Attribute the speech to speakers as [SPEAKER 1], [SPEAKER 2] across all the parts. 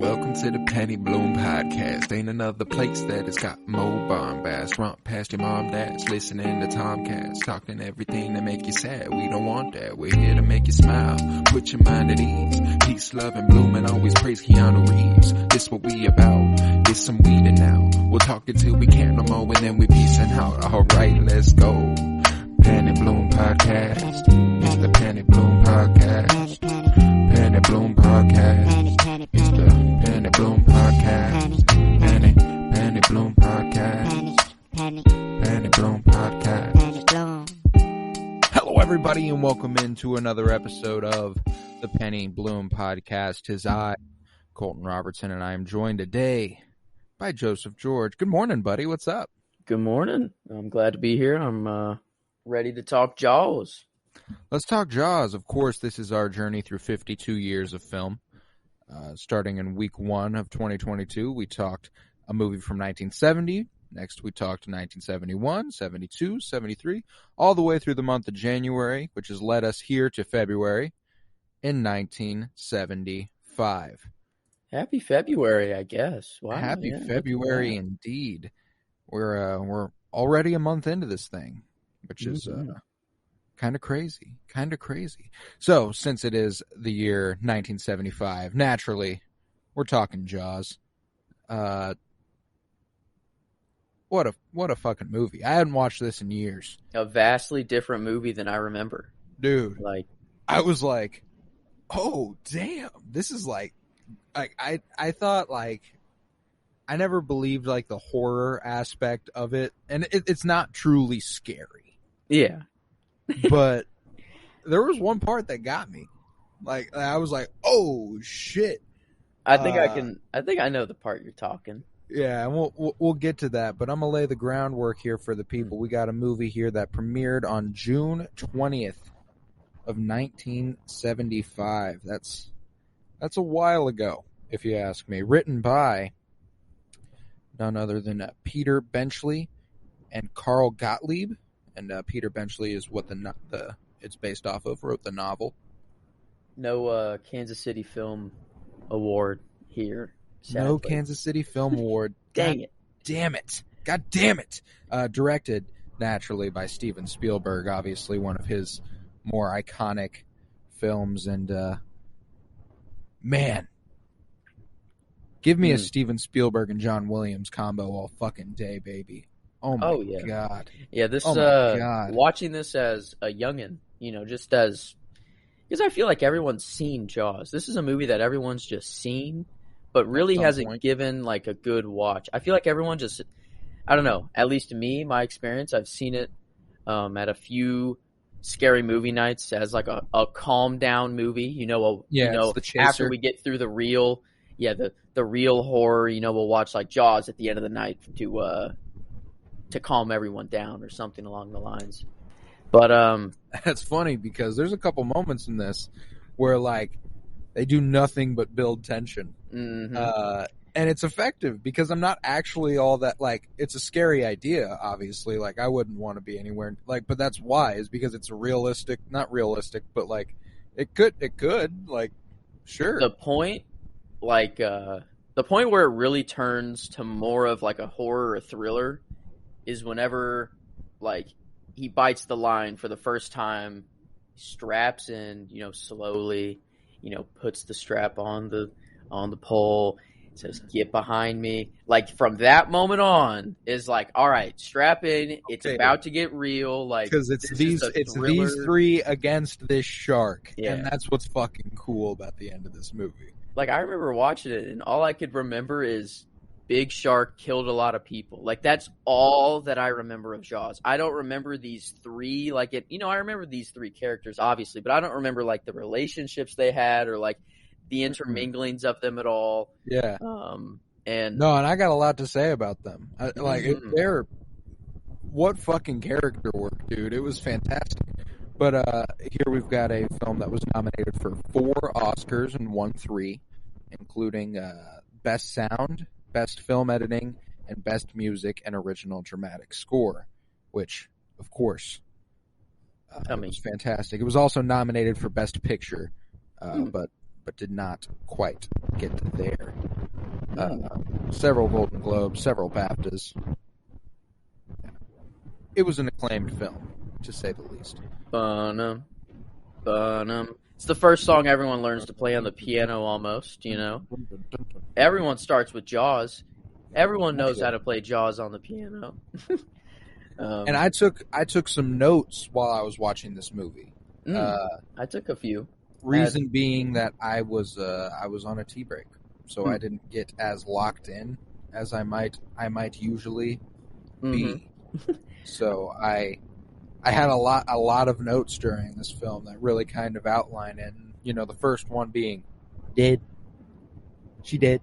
[SPEAKER 1] Welcome to the Penny Bloom Podcast. Ain't another place that has got more bombast. Romp past your mom, dad's listening to Tomcats. Talking everything that make you sad. We don't want that. We're here to make you smile. Put your mind at ease. Peace, love, and bloom, and always praise Keanu Reeves. This what we about. This some weeding now. We'll talk until we can't no more, and then we peacing out. Alright, let's go. Penny Bloom Podcast. It's the Penny Bloom Podcast. Penny Bloom Podcast. It's the Penny Bloom Podcast. Penny Bloom Podcast. Penny Bloom Podcast. Hello, everybody, and welcome into another episode of the Penny Bloom Podcast. 'Tis I, Colton Robertson, and I am joined today by Joseph George. Good morning, buddy. What's up?
[SPEAKER 2] Good morning. I'm glad to be here. I'm ready to talk Jaws.
[SPEAKER 1] Let's talk Jaws. Of course, this is our journey through 52 years of film. Starting in week 1 of 2022, we talked a movie from 1970. Next, we talked 1971, 72, 73, all the way through the month of January, which has led us here to February in 1975.
[SPEAKER 2] Happy February, I guess. Wow,
[SPEAKER 1] Happy February indeed. We're already a month into this thing, which is kind of crazy. So, since it is the year 1975, naturally, we're talking Jaws. What a fucking movie. I hadn't watched this in years.
[SPEAKER 2] A vastly different movie than I remember.
[SPEAKER 1] Dude, I was like, oh, damn. This is I thought, I never believed, the horror aspect of it. And it's not truly scary.
[SPEAKER 2] Yeah.
[SPEAKER 1] But there was one part that got me. I was like, "Oh shit!"
[SPEAKER 2] I think I know the part you're talking.
[SPEAKER 1] Yeah, and we'll get to that. But I'm gonna lay the groundwork here for the people. We got a movie here that premiered on June 20th of 1975. That's a while ago, if you ask me. Written by none other than Peter Benchley and Carl Gottlieb. And Peter Benchley is what it's based off of, wrote the novel.
[SPEAKER 2] No Kansas City Film Award here. Sadly.
[SPEAKER 1] No Kansas City Film Award.
[SPEAKER 2] Dang it.
[SPEAKER 1] God damn it. Directed, naturally, by Steven Spielberg, obviously one of his more iconic films. And, man, give me a Steven Spielberg and John Williams combo all fucking day, baby. Oh my God.
[SPEAKER 2] Yeah, God. Watching this as a youngin', because I feel like everyone's seen Jaws. This is a movie that everyone's just seen, but really hasn't given a good watch. I feel like everyone just, I don't know, at least me, my experience, I've seen it at a few scary movie nights as a calm down movie, after we get through the real horror, we'll watch Jaws at the end of the night to calm everyone down or something along the lines. But
[SPEAKER 1] that's funny because there's a couple moments in this where they do nothing but build tension.
[SPEAKER 2] Mm-hmm.
[SPEAKER 1] And it's effective because I'm not actually all that it's a scary idea, obviously. I wouldn't want to be anywhere but that's why, is because it's not realistic, but it could sure.
[SPEAKER 2] The point where it really turns to more of a horror or thriller is whenever he bites the line for the first time, straps in, slowly, puts the strap on the pole, says, "Get behind me." From that moment on is all right, strap in. It's about to get real. Because
[SPEAKER 1] it's these three against this shark. Yeah. And that's what's fucking cool about the end of this movie.
[SPEAKER 2] I remember watching it and all I could remember is big shark killed a lot of people. That's all that I remember of Jaws. I don't remember these three. I remember these three characters, obviously, but I don't remember, the relationships they had or, the interminglings of them at all.
[SPEAKER 1] Yeah.
[SPEAKER 2] And
[SPEAKER 1] I got a lot to say about them. They're what fucking character work, dude. It was fantastic. But here we've got a film that was nominated for 4 Oscars and won 3, including Best Sound, Best Film Editing, and Best Music and Original Dramatic Score, which, of course, it was fantastic. It was also nominated for Best Picture, but
[SPEAKER 3] but did not quite get there. Several Golden Globes, several BAFTAs. It was an acclaimed film, to say the least.
[SPEAKER 2] Bunum, bunum. It's the first song everyone learns to play on the piano almost, you know? Everyone starts with Jaws. Everyone knows how to play Jaws on the piano.
[SPEAKER 3] And I took some notes while I was watching this movie.
[SPEAKER 2] I took a few.
[SPEAKER 3] Reason being that I was on a tea break, so I didn't get as locked in as I might usually be. So I had a lot of notes during this film that really kind of outline it. And, you know, the first one being dead. She dead.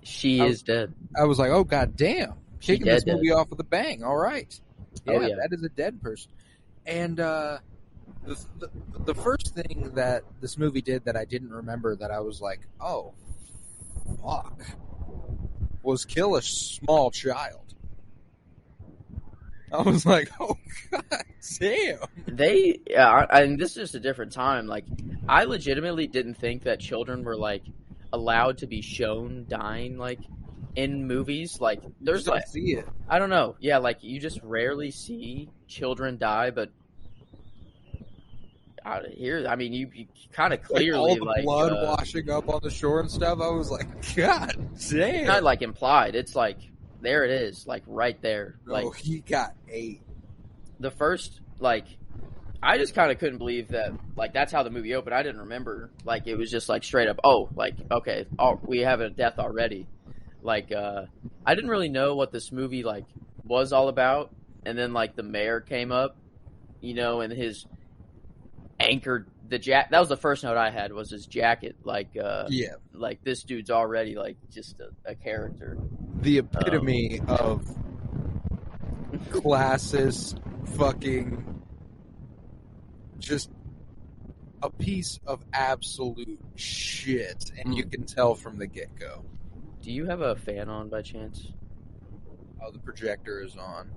[SPEAKER 2] She is dead.
[SPEAKER 3] I was like, oh god damn. Kicking this movie off with a bang. All right. Yeah, that is a dead person. And the first thing that this movie did that I didn't remember that I was like, oh, fuck, was kill a small child. I was like, oh, god damn.
[SPEAKER 2] And this is just a different time. Like, I legitimately didn't think that children were, like, allowed to be shown dying, like, in movies. Like, there's, like,
[SPEAKER 3] see it.
[SPEAKER 2] I don't know. Yeah, like, you just rarely see children die, but out here, I mean, you kind of clearly,
[SPEAKER 3] all the blood washing up on the shore and stuff. I was like, god damn.
[SPEAKER 2] It's not, like, implied. It's, like, there it is, like, right there. Like,
[SPEAKER 3] he got ate.
[SPEAKER 2] The first, like, I just kind of couldn't believe that, like, that's how the movie opened. I didn't remember, like, it was just, like, straight up, oh, like, okay, we have a death already. Like, I didn't really know what this movie, like, was all about. And then, like, the mayor came up, you know, and his anchored that was the first note I had, was his jacket. Like, like, this dude's already, like, just a character.
[SPEAKER 3] The epitome of classist fucking just a piece of absolute shit, and you can tell from the get-go.
[SPEAKER 2] Do you have a fan on by chance?
[SPEAKER 3] Oh, the projector is on.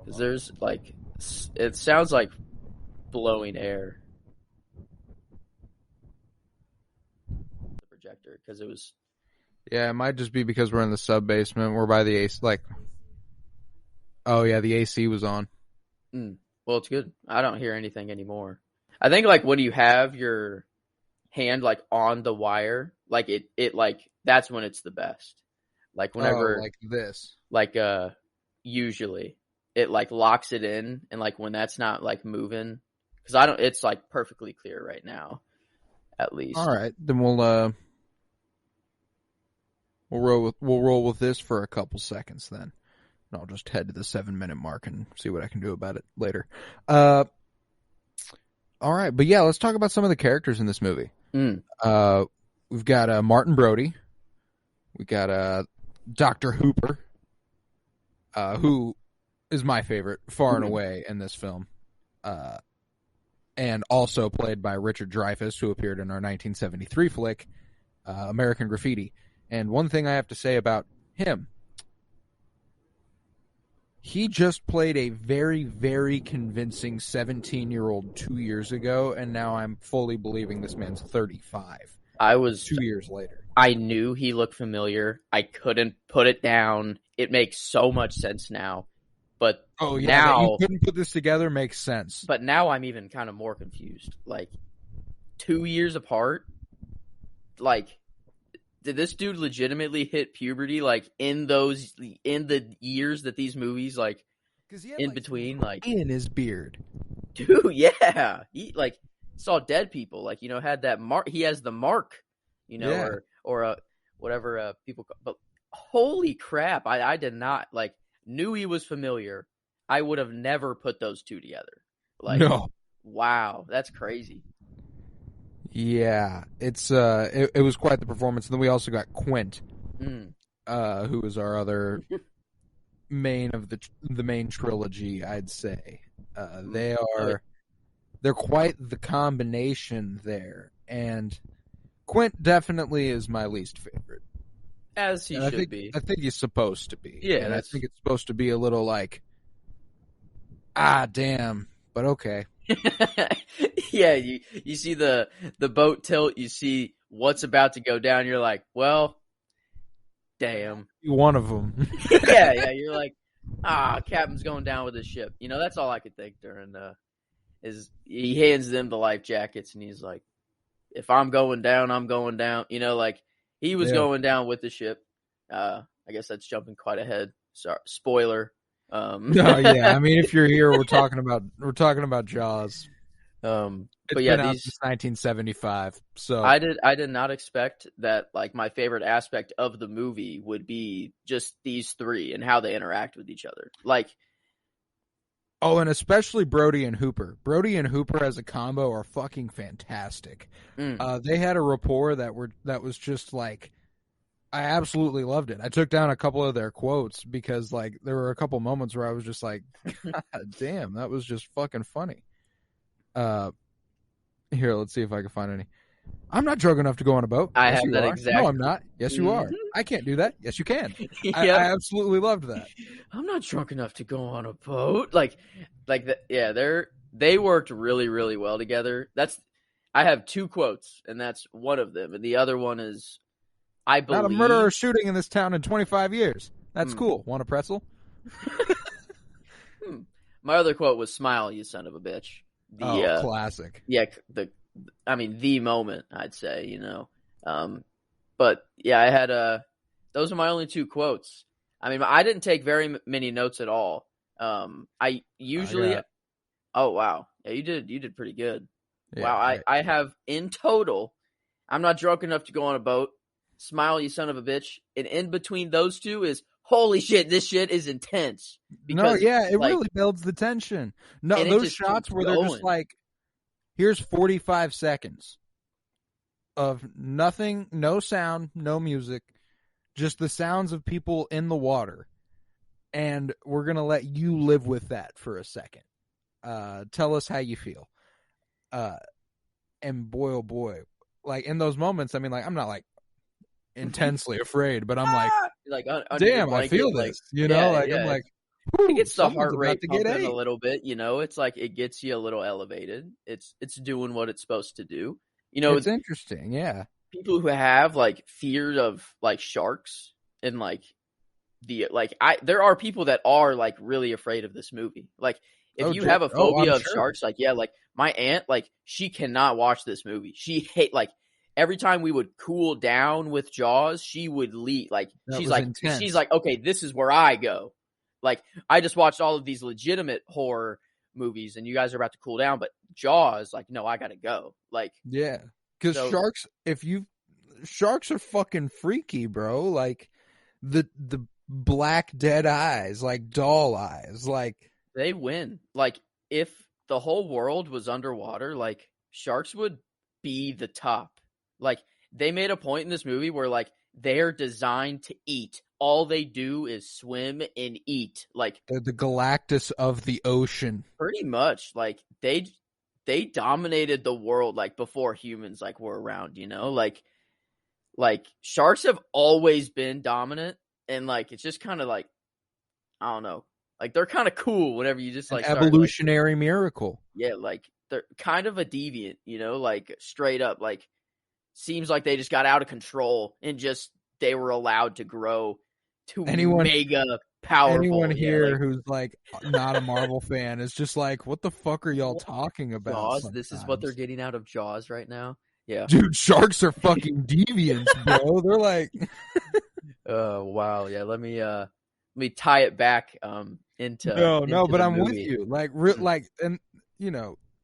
[SPEAKER 2] Because there's, like, it sounds like blowing air. The projector, because it was...
[SPEAKER 3] Yeah, it might just be because we're in the sub-basement. We're by the AC, like... Oh, yeah, the AC was on.
[SPEAKER 2] Well, it's good. I don't hear anything anymore. I think, like, when you have your hand, like, on the wire, like, it like, that's when it's the best. Like, whenever...
[SPEAKER 3] like this.
[SPEAKER 2] Like, usually. It, like, locks it in, and, like, when that's not, like, moving... Because it's, like, perfectly clear right now, at least.
[SPEAKER 3] All right, then we'll roll with this for a couple seconds then. And I'll just head to the 7-minute mark and see what I can do about it later. All right, but yeah, let's talk about some of the characters in this movie. We've got Martin Brody. We got Dr. Hooper, who is my favorite far and away in this film. And also played by Richard Dreyfuss, who appeared in our 1973 flick, American Graffiti. And one thing I have to say about him, he just played a very, very convincing 17-year-old 2 years ago, and now I'm fully believing this man's 35.
[SPEAKER 2] I was
[SPEAKER 3] 2 years later.
[SPEAKER 2] I knew he looked familiar. I couldn't put it down. It makes so much sense now. But now
[SPEAKER 3] you couldn't put this together makes sense.
[SPEAKER 2] But now I'm even kind of more confused. Like, 2 years apart, like, did this dude legitimately hit puberty, like, in the years that these movies, like, in like, between, like,
[SPEAKER 3] in his beard,
[SPEAKER 2] dude? Yeah, he, like, saw dead people, like, you know, had that mark. He has the mark, you know, or whatever people call. But holy crap, I did not, like, knew he was familiar. I would have never put those two together. Like, no. Wow, that's crazy.
[SPEAKER 3] Yeah, it's it was quite the performance. And then we also got Quint, who is our other main of the main trilogy, I'd say. They're quite the combination there, and Quint definitely is my least favorite.
[SPEAKER 2] As he should be.
[SPEAKER 3] I think he's supposed to be.
[SPEAKER 2] Yeah,
[SPEAKER 3] and I think it's supposed to be a little like, damn, but okay.
[SPEAKER 2] Yeah, you see the boat tilt, you see what's about to go down, you're like, well, damn.
[SPEAKER 3] One of them.
[SPEAKER 2] yeah. You're like, captain's going down with his ship. That's all I could think during is he hands them the life jackets and he's like, if I'm going down, I'm going down. Like he was going down with the ship. I guess that's jumping quite ahead. Sorry, spoiler.
[SPEAKER 3] No, yeah. I mean, if you're here, we're talking about Jaws. It's been out since 1975. So
[SPEAKER 2] I did not expect that. Like my favorite aspect of the movie would be just these three and how they interact with each other. Like,
[SPEAKER 3] oh, and especially Brody and Hooper. Brody and Hooper as a combo are fucking fantastic. They had a rapport that was just like, I absolutely loved it. I took down a couple of their quotes because like there were a couple moments where I was just like, God damn, that was just fucking funny. Here, let's see if I can find any. I'm not drunk enough to go on a boat.
[SPEAKER 2] I have that exact.
[SPEAKER 3] No, I'm not. Yes, you are. I can't do that. Yes, you can. Yep. I absolutely loved that.
[SPEAKER 2] I'm not drunk enough to go on a boat. They worked really, really well together. I have two quotes, and that's one of them, and the other one is, I believe.
[SPEAKER 3] Not a murderer shooting in this town in 25 years. That's cool. Want a pretzel?
[SPEAKER 2] My other quote was, "Smile, you son of a bitch."
[SPEAKER 3] Classic.
[SPEAKER 2] Yeah, the moment, I'd say, But yeah, I had those are my only two quotes. I mean, I didn't take very many notes at all. I usually Oh wow. Yeah, you did pretty good. Yeah, wow, I have in total, I'm not drunk enough to go on a boat. Smile, you son of a bitch. And in between those two is, holy shit, this shit is intense.
[SPEAKER 3] Because, it really builds the tension. No, those shots where they're just like, here's 45 seconds of nothing, no sound, no music, just the sounds of people in the water. And we're going to let you live with that for a second. Tell us how you feel. And boy, oh boy, like in those moments, I mean, like, I'm not like intensely afraid, but I'm like damn, I feel this, I'm like,
[SPEAKER 2] it gets the heart rate pumping a little bit, it's like it gets you a little elevated. It's doing what it's supposed to do.
[SPEAKER 3] It's interesting. Yeah.
[SPEAKER 2] People who have like fear of like sharks and like there are people that are like really afraid of this movie. Like if you have a phobia of sharks, like my aunt, like she cannot watch this movie. She every time we would cool down with Jaws, she would leave. Like she's like, okay, this is where I go. Like I just watched all of these legitimate horror movies, and you guys are about to cool down, but Jaws, like, no, I gotta go. Like,
[SPEAKER 3] yeah, because sharks are fucking freaky, bro. Like the black dead eyes, like doll eyes, like
[SPEAKER 2] they win. Like if the whole world was underwater, like sharks would be the top. Like they made a point in this movie where like they're designed to eat. All they do is swim and eat. Like
[SPEAKER 3] they're the Galactus of the ocean.
[SPEAKER 2] Pretty much. Like they dominated the world like before humans like were around, Like sharks have always been dominant, and like it's just kind of like, I don't know. Like they're kind of cool whenever you just like
[SPEAKER 3] evolutionary miracle.
[SPEAKER 2] Yeah, like they're kind of a deviant, like straight up, like seems like they just got out of control and just they were allowed to grow to mega powerful.
[SPEAKER 3] Anyone here who's like not a Marvel fan is just like, what the fuck are y'all talking about?
[SPEAKER 2] Jaws.
[SPEAKER 3] Sometimes?
[SPEAKER 2] This is what they're getting out of Jaws right now. Yeah,
[SPEAKER 3] dude, sharks are fucking deviants, bro. They're like,
[SPEAKER 2] oh wow, yeah. Let me tie it back into
[SPEAKER 3] but I'm with you. Like, and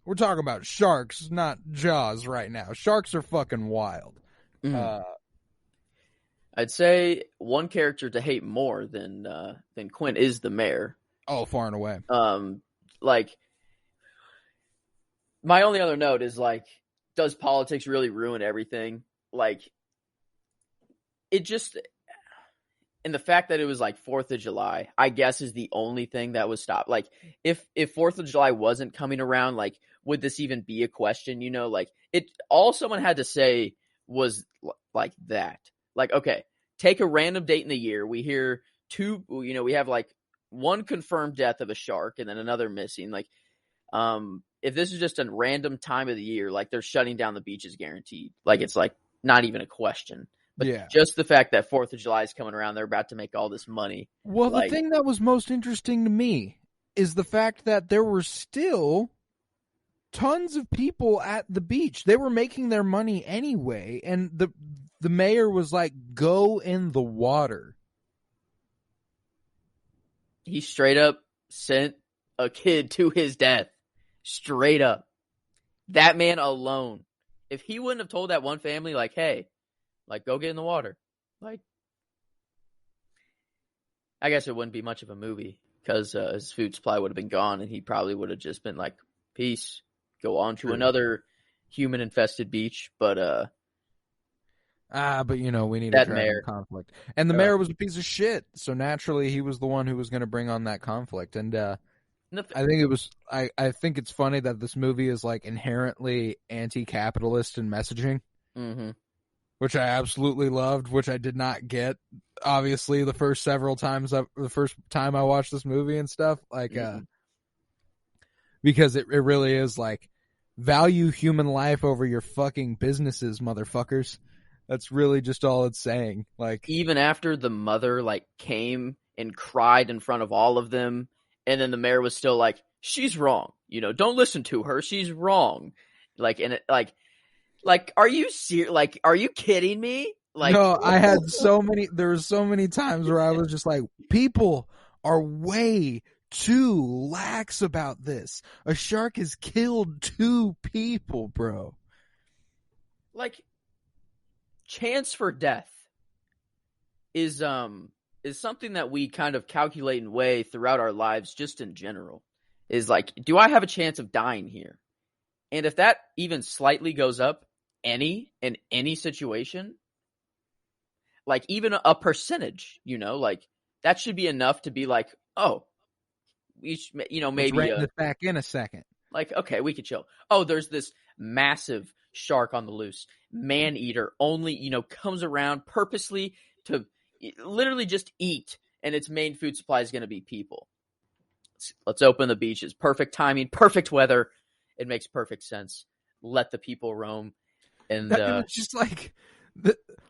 [SPEAKER 3] we're talking about sharks, not Jaws right now. Sharks are fucking wild.
[SPEAKER 2] I'd say one character to hate more than Quint is the mayor.
[SPEAKER 3] Oh, far and away.
[SPEAKER 2] Like my only other note is like, does politics really ruin everything? Like it just, and the fact that it was like 4th of July, I guess is the only thing that was stopped. Like if 4th of July wasn't coming around, like would this even be a question? Like all someone had to say was like that. Like, okay, take a random date in the year. We hear we have like one confirmed death of a shark and then another missing. Like, if this is just a random time of the year, like they're shutting down the beaches guaranteed. Like, it's like not even a question. But just the fact that 4th of July is coming around, they're about to make all this money.
[SPEAKER 3] Well, the thing that was most interesting to me is the fact that there were still tons of people at the beach. They were making their money anyway, and the mayor was like, "Go in the water."
[SPEAKER 2] He straight up sent a kid to his death. Straight up. That man alone. If he wouldn't have told that one family, like, hey, like, go get in the water. Like, I guess it wouldn't be much of a movie because his food supply would have been gone and he probably would have just been like, peace, go on to another human-infested beach. But,
[SPEAKER 3] we need a dragon conflict. And the mayor was a piece of shit, so naturally he was the one who was going to bring on that conflict. And I think it's funny that this movie is like inherently anti-capitalist in messaging.
[SPEAKER 2] Mm-hmm.
[SPEAKER 3] Which I absolutely loved, which I did not get, obviously, the first time I watched this movie and stuff, like, because it really is like, value human life over your fucking businesses, motherfuckers. That's really just all it's saying. Like,
[SPEAKER 2] even after the mother, like, came and cried in front of all of them, and then the mayor was still like, she's wrong, don't listen to her, she's wrong. Like, and it, like, are you serious? Like, are you kidding me? Like,
[SPEAKER 3] no, there were so many times where I was just like, people are way too lax about this. A shark has killed 2 people, bro.
[SPEAKER 2] Like, chance for death is something that we kind of calculate and weigh throughout our lives just in general. Is like, do I have a chance of dying here? And if that even slightly goes up, in any situation, like even a percentage, like that should be enough to be like, oh, maybe
[SPEAKER 3] let's rein this back in a second.
[SPEAKER 2] Like, okay, we could chill. Oh, there's this massive shark on the loose, man-eater, only comes around purposely to literally just eat, and its main food supply is going to be people. Let's open the beaches. Perfect timing, perfect weather. It makes perfect sense. Let the people roam. And
[SPEAKER 3] it was just like,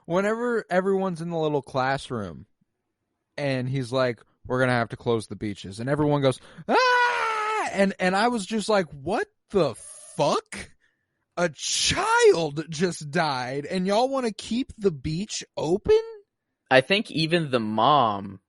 [SPEAKER 3] whenever everyone's in the little classroom and he's like, we're going to have to close the beaches, and everyone goes, ah! And I was just like, what the fuck? A child just died and y'all want to keep the beach open?
[SPEAKER 2] I think even the mom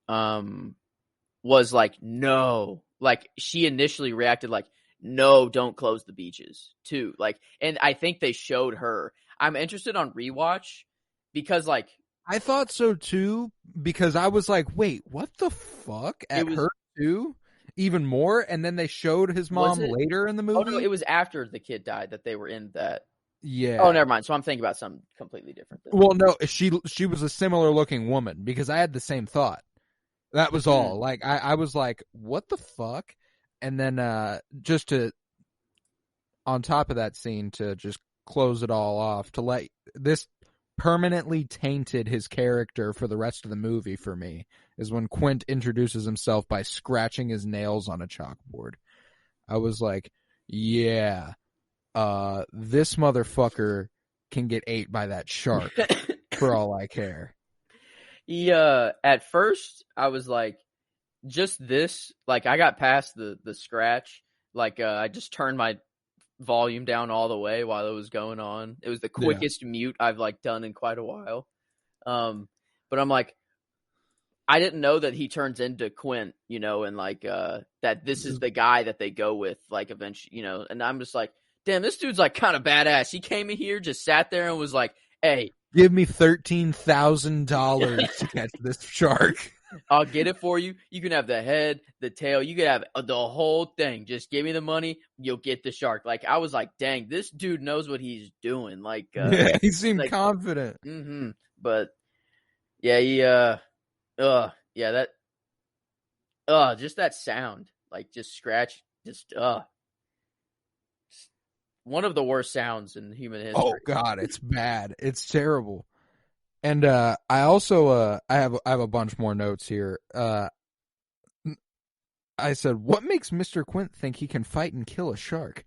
[SPEAKER 2] was like, no. Like, she initially reacted like, no, don't close the beaches, too. Like, and I think they showed her. I'm interested on rewatch because, like,
[SPEAKER 3] I thought so too, because I was like, wait, what the fuck? At her too? Even more? And then they showed his mom later in the movie?
[SPEAKER 2] Oh, no, it was after the kid died that they were in that.
[SPEAKER 3] Yeah.
[SPEAKER 2] Oh, never mind. So I'm thinking about something completely different.
[SPEAKER 3] Well, no, she was a similar looking woman, because I had the same thought. That was all. Like, I was like, what the fuck? And then just to, on top of that scene, to just close it all off, to let this permanently tainted his character for the rest of the movie for me, is when Quint introduces himself by scratching his nails on a chalkboard. I was like, yeah, this motherfucker can get ate by that shark for all I care.
[SPEAKER 2] Yeah, at first I was like, just this, like, I got past the scratch. Like, I just turned my volume down all the way while it was going on. It was the quickest mute I've, like, done in quite a while. But I'm like, I didn't know that he turns into Quint, and, like, that this is the guy that they go with, like, eventually, and I'm just like, damn, this dude's, like, kind of badass. He came in here, just sat there and was like, hey,
[SPEAKER 3] give me $13,000 to catch this shark.
[SPEAKER 2] I'll get it for you. You can have the head, the tail. You can have the whole thing. Just give me the money. You'll get the shark. Like, I was like, dang, this dude knows what he's doing. Like,
[SPEAKER 3] yeah, he seemed confident.
[SPEAKER 2] Mm-hmm. But yeah, just that sound, like, just scratch, one of the worst sounds in human history.
[SPEAKER 3] Oh God, it's bad. It's terrible. And I also I have a bunch more notes here. I said, what makes Mr. Quint think he can fight and kill a shark?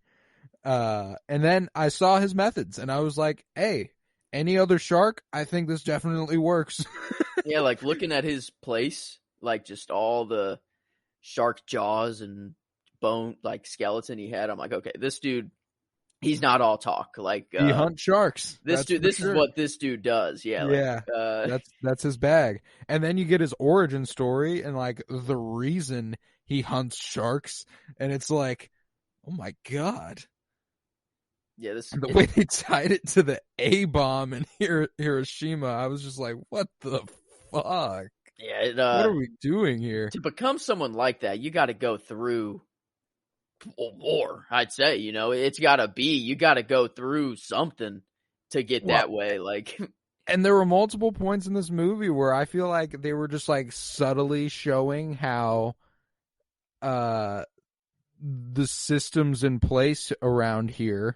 [SPEAKER 3] And then I saw his methods, and I was like, hey, any other shark, I think this definitely works.
[SPEAKER 2] Yeah, like looking at his place, like just all the shark jaws and bone, like skeleton he had. I'm like, okay, this dude, he's not all talk. Like
[SPEAKER 3] He hunts sharks.
[SPEAKER 2] this dude, this is what this dude does. Yeah,
[SPEAKER 3] yeah. That's his bag. And then you get his origin story and like the reason he hunts sharks, and it's like, oh my god.
[SPEAKER 2] Yeah,
[SPEAKER 3] the way they tied it to the A-bomb in Hiroshima, I was just like, what the fuck?
[SPEAKER 2] Yeah,
[SPEAKER 3] what are we doing here?
[SPEAKER 2] To become someone like that, you got to go through a war, I'd say. You know, it's got to be, you got to go through something to get that way. Like,
[SPEAKER 3] and there were multiple points in this movie where I feel like they were just like subtly showing how the systems in place around here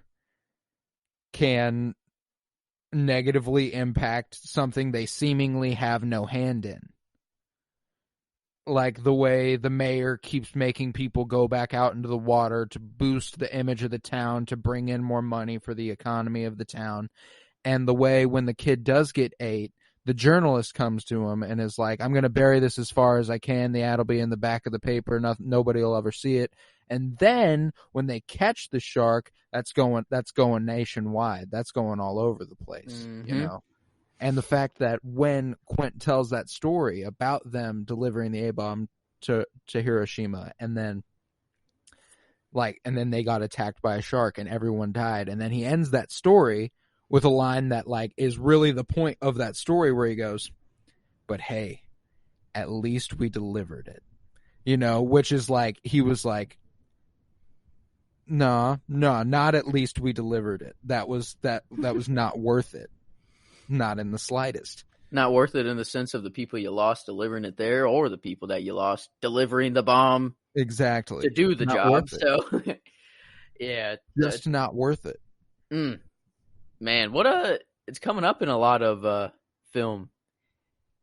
[SPEAKER 3] can negatively impact something they seemingly have no hand in. Like the way the mayor keeps making people go back out into the water to boost the image of the town, to bring in more money for the economy of the town. And the way when the kid does get ate, the journalist comes to him and is like, I'm going to bury this as far as I can. The ad will be in the back of the paper. Nobody will ever see it. And then when they catch the shark, that's going nationwide. That's going all over the place, you know? And the fact that when Quint tells that story about them delivering the A-bomb to Hiroshima, and then they got attacked by a shark and everyone died. And then he ends that story with a line that like is really the point of that story, where he goes, but hey, at least we delivered it, you know, which is like, he was like, no, not at least we delivered it. That was not worth it. Not in the slightest.
[SPEAKER 2] Not worth it in the sense of the people you lost delivering it there, or the people that you lost delivering the bomb.
[SPEAKER 3] Exactly.
[SPEAKER 2] To do the job. So, yeah.
[SPEAKER 3] Just not worth it.
[SPEAKER 2] Man, it's coming up in a lot of film.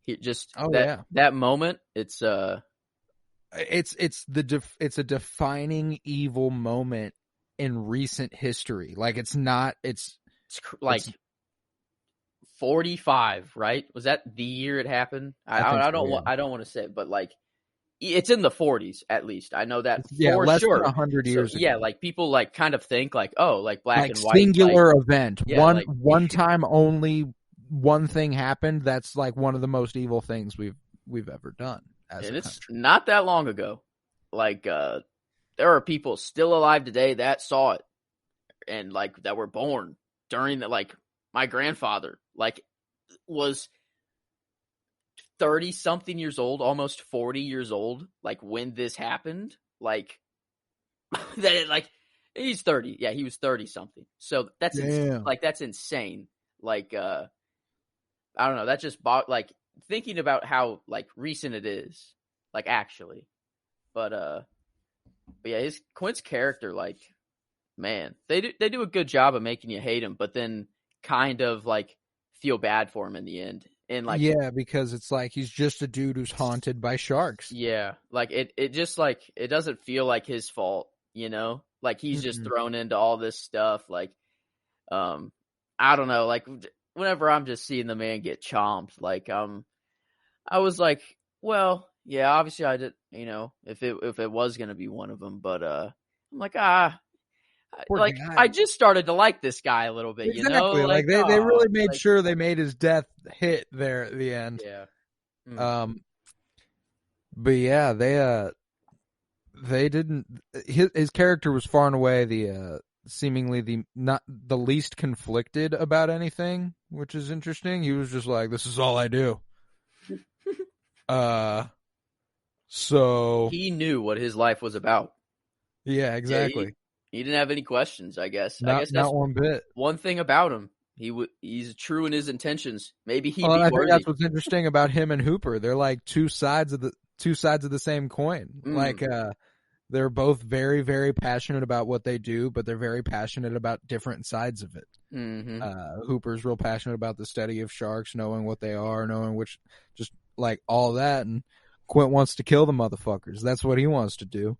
[SPEAKER 2] That moment, it's a
[SPEAKER 3] defining evil moment in recent history. Like it's like
[SPEAKER 2] 45, right? Was that the year it happened? I don't want to say it, but like it's in the 40s at least. I know that for
[SPEAKER 3] less
[SPEAKER 2] sure.
[SPEAKER 3] Than 100 years ago.
[SPEAKER 2] Yeah, like people like kind of think like, oh, like black
[SPEAKER 3] like
[SPEAKER 2] and white,
[SPEAKER 3] singular event.
[SPEAKER 2] Yeah,
[SPEAKER 3] one time only one thing happened. That's like one of the most evil things we've ever done as a country.
[SPEAKER 2] It's not that long ago. Like there are people still alive today that saw it, and like that were born during the, like my grandfather like was 30 something years old, almost 40 years old, like when this happened, like that, like he's 30. Yeah, he was 30 something. So that's that's insane. Like I don't know, that just like thinking about how like recent it is, like actually. But yeah, Quint's character, like, man, they do a good job of making you hate him, but then kind of like feel bad for him in the end. And like,
[SPEAKER 3] yeah, because it's like he's just a dude who's haunted by sharks.
[SPEAKER 2] Yeah, like it just like it doesn't feel like his fault, you know? Like he's just thrown into all this stuff. Like, I don't know. Like whenever I'm just seeing the man get chomped, like I was like, well, yeah, obviously I did, you know, if it was gonna be one of them, but I'm like like guy. I just started to like this guy a little bit,
[SPEAKER 3] exactly.
[SPEAKER 2] You know,
[SPEAKER 3] like they really made sure they made his death hit there at the end.
[SPEAKER 2] Yeah.
[SPEAKER 3] But yeah, they didn't. His character was far and away the seemingly not the least conflicted about anything, which is interesting. He was just like, "This is all I do." So
[SPEAKER 2] he knew what his life was about.
[SPEAKER 3] Yeah, exactly.
[SPEAKER 2] Yeah, he didn't have any questions, I guess.
[SPEAKER 3] I guess that's
[SPEAKER 2] not
[SPEAKER 3] one bit.
[SPEAKER 2] One thing about him, he's true in his intentions. Maybe he'd be
[SPEAKER 3] I
[SPEAKER 2] worthy.
[SPEAKER 3] think that's what's interesting about him and Hooper. They're like two sides of the same coin. Like they're both very, very passionate about what they do, but they're very passionate about different sides of it. Hooper's real passionate about the study of sharks, knowing what they are, knowing which, just like all that, and Quint wants to kill the motherfuckers. That's what he wants to do.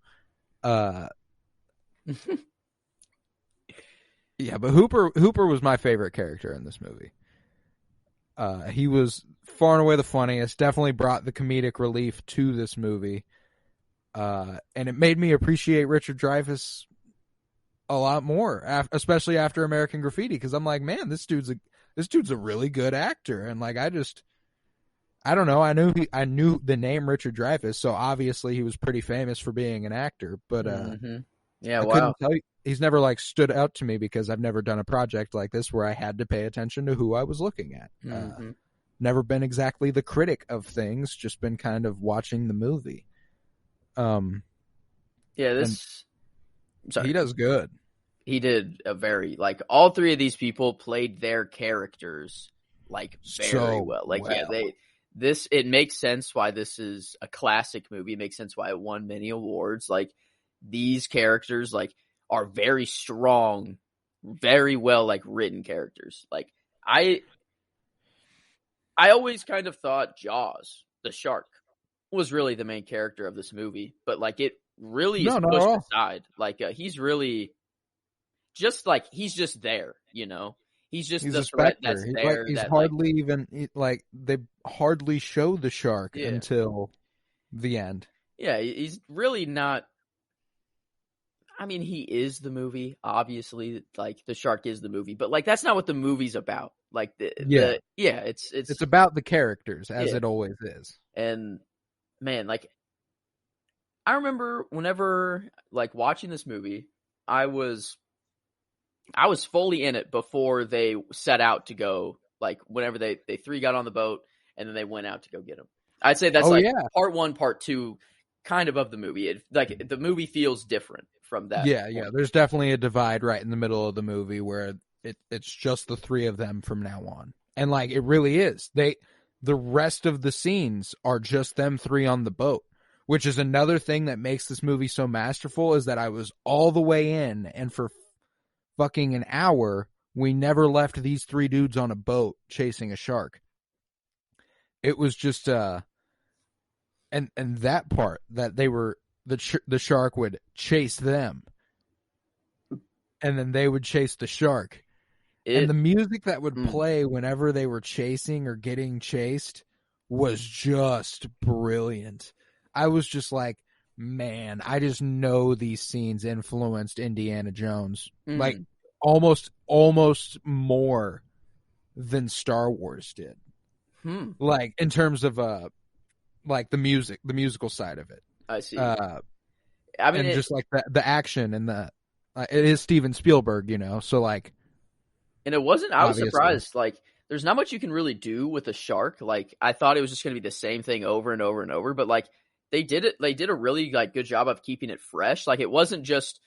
[SPEAKER 3] Yeah, but Hooper was my favorite character in this movie. He was far and away the funniest. Definitely brought the comedic relief to this movie. And it made me appreciate Richard Dreyfuss a lot more, especially after American Graffiti, because I'm like, man, this dude's a really good actor, and like I don't know, I knew the name Richard Dreyfuss, so obviously he was pretty famous for being an actor, but
[SPEAKER 2] yeah,
[SPEAKER 3] I
[SPEAKER 2] wow.
[SPEAKER 3] couldn't tell you, he's never like stood out to me because I've never done a project like this where I had to pay attention to who I was looking at. Never been exactly the critic of things, just been kind of watching the movie.
[SPEAKER 2] Sorry.
[SPEAKER 3] He does good.
[SPEAKER 2] He did a very, like, all three of these people played their characters like very well. Like, yeah, it makes sense why this is a classic movie. It makes sense why it won many awards. Like, these characters, like, are very strong, very well, like, written characters. Like, I always kind of thought Jaws, the shark, was really the main character of this movie, but like it really is pushed aside. Like he's really just like he's just there, you know. He's the threat that's there.
[SPEAKER 3] He's hardly even like they hardly show the shark until the end.
[SPEAKER 2] Yeah, he's really not. I mean, he is the movie, obviously. Like the shark is the movie, but like that's not what the movie's about. Like it's
[SPEAKER 3] about the characters as it always is.
[SPEAKER 2] And man, like I remember whenever like watching this movie, I was fully in it before they set out to go. Like whenever they three got on the boat and then they went out to go get him. I'd say that's part one, part two, kind of the movie. It, like the movie feels different from that.
[SPEAKER 3] Yeah, yeah. There's definitely a divide right in the middle of the movie where it's just the three of them from now on, and like it really is. The rest of the scenes are just them three on the boat, which is another thing that makes this movie so masterful. Is that I was all the way in, and for fucking an hour, we never left these three dudes on a boat chasing a shark. It was just and that part that they were the shark would chase them, and then they would chase the shark, and the music that would play whenever they were chasing or getting chased was just brilliant. I was just like, man, I just know these scenes influenced Indiana Jones like almost more than Star Wars did. Like in terms of like the musical side of it.
[SPEAKER 2] I see.
[SPEAKER 3] I mean, and just like the action and it is Steven Spielberg, you know. So like,
[SPEAKER 2] and it wasn't. I was surprised. Like, there's not much you can really do with a shark. Like, I thought it was just going to be the same thing over and over and over. But like, they did it. They did a really like good job of keeping it fresh. Like, it wasn't just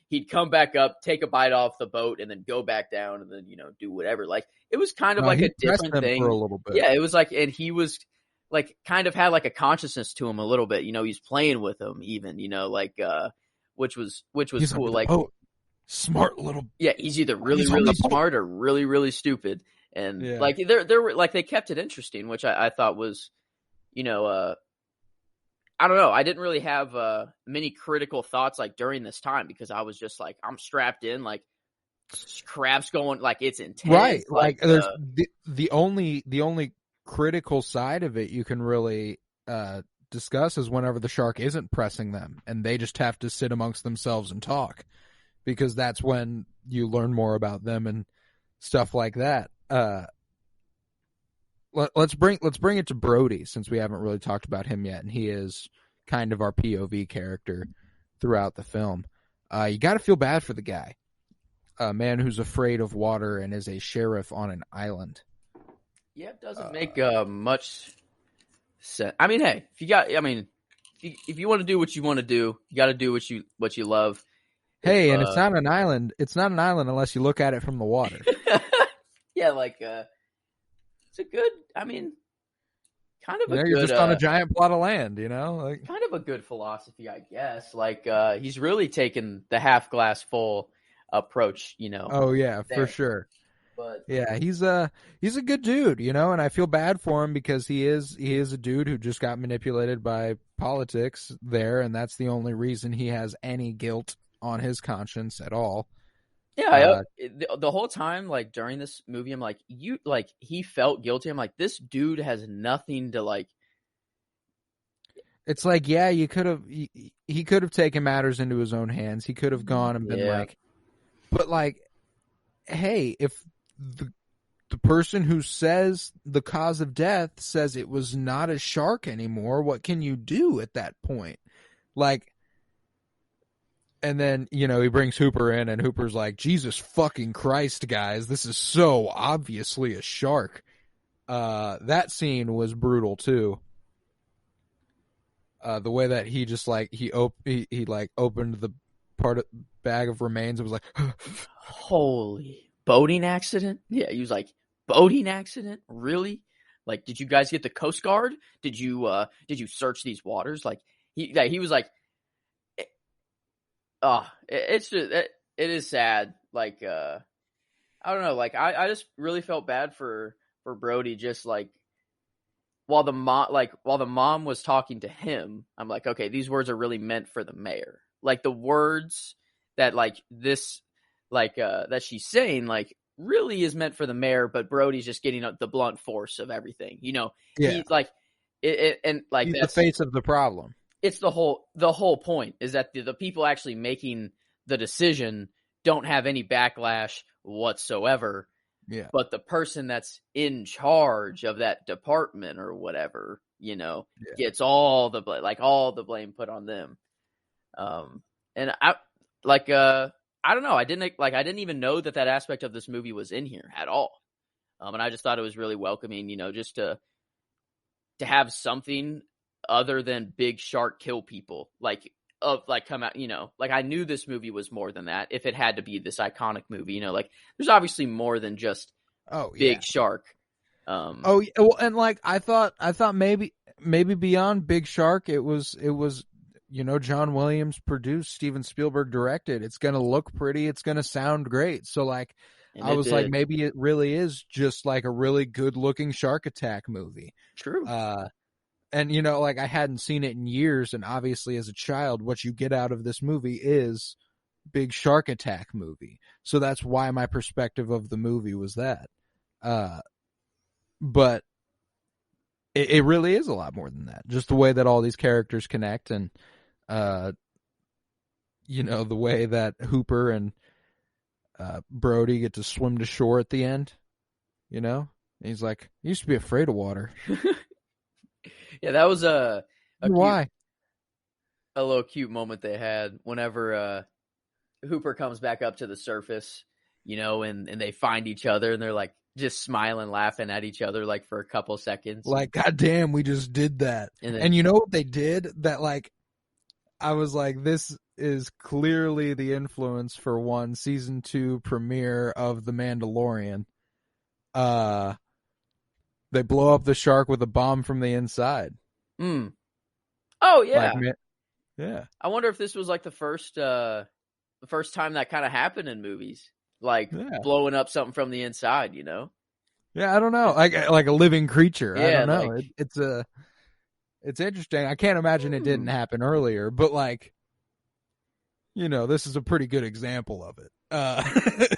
[SPEAKER 2] he'd come back up, take a bite off the boat, and then go back down, and then do whatever. Like, it was kind of like a different thing
[SPEAKER 3] for a little bit.
[SPEAKER 2] Yeah, it was like, and he was like kind of had like a consciousness to him a little bit. He's playing with him even. Like which was he's cool. Like
[SPEAKER 3] smart little.
[SPEAKER 2] Yeah, he's either really smart or really really stupid. And like there were like they kept it interesting, which I thought was, I don't know. I didn't really have many critical thoughts like during this time because I was just like I'm strapped in, like crabs going, like it's intense.
[SPEAKER 3] Right, like there's the only critical side of it you can really discuss is whenever the shark isn't pressing them and they just have to sit amongst themselves and talk, because that's when you learn more about them and stuff like that. Let's bring it to Brody, since we haven't really talked about him yet, and he is kind of our POV character throughout the film. You got to feel bad for the guy, a man who's afraid of water and is a sheriff on an island.
[SPEAKER 2] Yeah, it doesn't make much sense. I mean, hey, if you want to do what you want to do, you got to do what you love.
[SPEAKER 3] Hey, and it's not an island. It's not an island unless you look at it from the water.
[SPEAKER 2] Yeah, like it's a good. I mean, kind of a good.
[SPEAKER 3] You're just on a giant plot of land, like
[SPEAKER 2] kind of a good philosophy, I guess. Like he's really taken the half glass full approach,
[SPEAKER 3] Oh yeah, there. For sure.
[SPEAKER 2] But
[SPEAKER 3] yeah, he's a good dude, and I feel bad for him because he is a dude who just got manipulated by politics there, and that's the only reason he has any guilt on his conscience at all.
[SPEAKER 2] Yeah, the whole time, like during this movie, I'm like, he felt guilty. I'm like, this dude has nothing to like.
[SPEAKER 3] It's like, yeah, he could have taken matters into his own hands. He could have gone and been like, but like, hey, if the person who says the cause of death says it was not a shark anymore, what can you do at that point? Like, and then, you know, he brings Hooper in, and Hooper's like, Jesus fucking Christ, guys, this is so obviously a shark. That scene was brutal too. The way that he just like he opened the bag of remains and was like,
[SPEAKER 2] holy boating accident. Yeah, he was like, boating accident, really? Like, did you guys get the Coast Guard? Did you search these waters? Like he was like, it is sad. Like I don't know. Like I just really felt bad for Brody. Just like while the mom was talking to him, I'm like, okay, these words are really meant for the mayor. Like the words that like this like that she's saying like really is meant for the mayor, but Brody's just getting the blunt force of everything. You know, he's like it and like
[SPEAKER 3] he's
[SPEAKER 2] that's
[SPEAKER 3] the face of the problem.
[SPEAKER 2] It's the whole point is that the people actually making the decision don't have any backlash whatsoever.
[SPEAKER 3] Yeah.
[SPEAKER 2] But the person that's in charge of that department or whatever, you know, gets all the blame put on them. And I don't know. I didn't even know that aspect of this movie was in here at all. And I just thought it was really welcoming, you know, just to have something other than big shark kill people, come out, you know, like I knew this movie was more than that. If it had to be this iconic movie, you know, like there's obviously more than just big shark.
[SPEAKER 3] Well, and like I thought maybe beyond Big Shark, it was, you know, John Williams produced, Steven Spielberg directed. It's going to look pretty. It's going to sound great. So like, I was like, maybe it really is just like a really good looking shark attack movie.
[SPEAKER 2] True.
[SPEAKER 3] And, you know, like I hadn't seen it in years. And obviously as a child, what you get out of this movie is big shark attack movie. So that's why my perspective of the movie was that. But it really is a lot more than that. Just the way that all these characters connect and, you know, the way that Hooper and Brody get to swim to shore at the end, you know? And he's like, I used to be afraid of water.
[SPEAKER 2] Yeah, that was a little cute moment they had whenever Hooper comes back up to the surface, you know, and they find each other and they're like just smiling, laughing at each other like for a couple seconds.
[SPEAKER 3] Like, God damn, we just did that. And you know what they did? That like, I was like, this is clearly the influence for season 2 premiere of The Mandalorian. They blow up the shark with a bomb from the inside.
[SPEAKER 2] Oh yeah,
[SPEAKER 3] yeah.
[SPEAKER 2] I wonder if this was like the first time that kind of happened in movies, like blowing up something from the inside. You know?
[SPEAKER 3] Yeah, I don't know, like a living creature. Yeah, I don't know. Like, it's interesting. I can't imagine it didn't happen earlier, but like, you know, this is a pretty good example of it.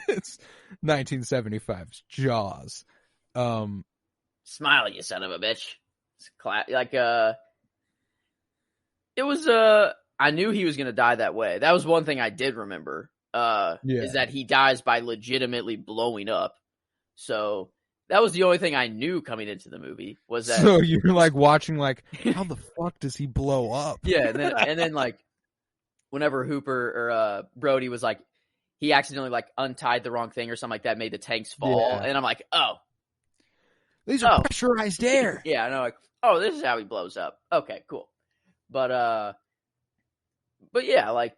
[SPEAKER 3] It's 1975's Jaws.
[SPEAKER 2] Smile, you son of a bitch. It's it was I knew he was gonna die that way. That was one thing I did remember. Is that he dies by legitimately blowing up. So that was the only thing I knew coming into the movie was that.
[SPEAKER 3] So you're like watching like, how the fuck does he blow up?
[SPEAKER 2] Yeah, and then like whenever Hooper or Brody was like, he accidentally like untied the wrong thing or something like that, made the tanks fall, and I'm like, oh.
[SPEAKER 3] These are pressurized air.
[SPEAKER 2] Yeah, I know. Like, oh, this is how he blows up. Okay, cool. But yeah, like,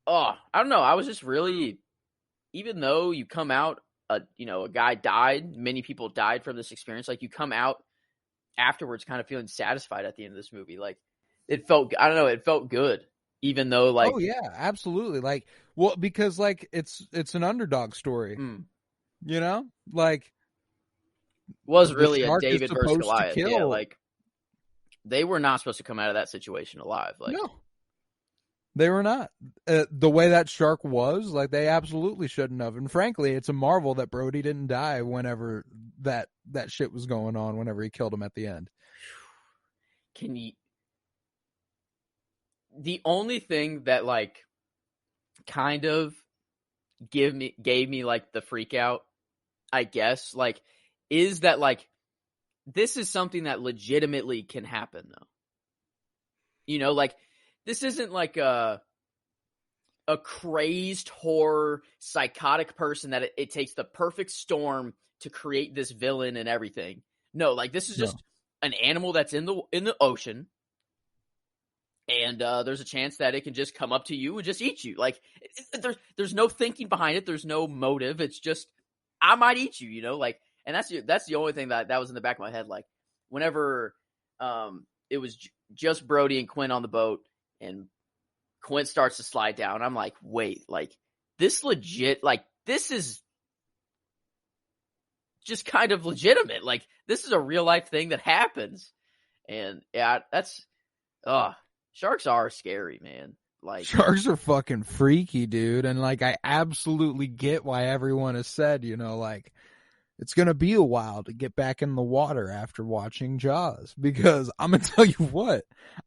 [SPEAKER 2] I don't know. I was just really, even though you come out, a guy died, many people died from this experience. Like, you come out afterwards, kind of feeling satisfied at the end of this movie. Like, it felt good, even though like,
[SPEAKER 3] oh yeah, absolutely. Like, well, because like it's an underdog story, you know, like.
[SPEAKER 2] Was really a David versus Goliath. Yeah, like they were not supposed to come out of that situation alive. Like,
[SPEAKER 3] no. They were not. The way that shark was, like, they absolutely shouldn't have. And frankly, it's a marvel that Brody didn't die whenever that shit was going on, whenever he killed him at the end.
[SPEAKER 2] The only thing that, like, kind of gave me like the freak out, I guess, like, is that, like, this is something that legitimately can happen, though. You know, like, this isn't like a crazed horror psychotic person that it takes the perfect storm to create this villain and everything. No, like, this is just an animal that's in the ocean, and there's a chance that it can just come up to you and just eat you. Like, there's no thinking behind it. There's no motive. It's just, I might eat you, you know? Like, and that's the only thing that was in the back of my head. Like, whenever it was just Brody and Quint on the boat, and Quint starts to slide down, I'm like, wait, like, this legit, like, this is just kind of legitimate. Like, this is a real life thing that happens. And yeah, sharks are scary, man. Like,
[SPEAKER 3] sharks are fucking freaky, dude. And, like, I absolutely get why everyone has said, you know, like, it's going to be a while to get back in the water after watching Jaws, because I'm going to tell you what,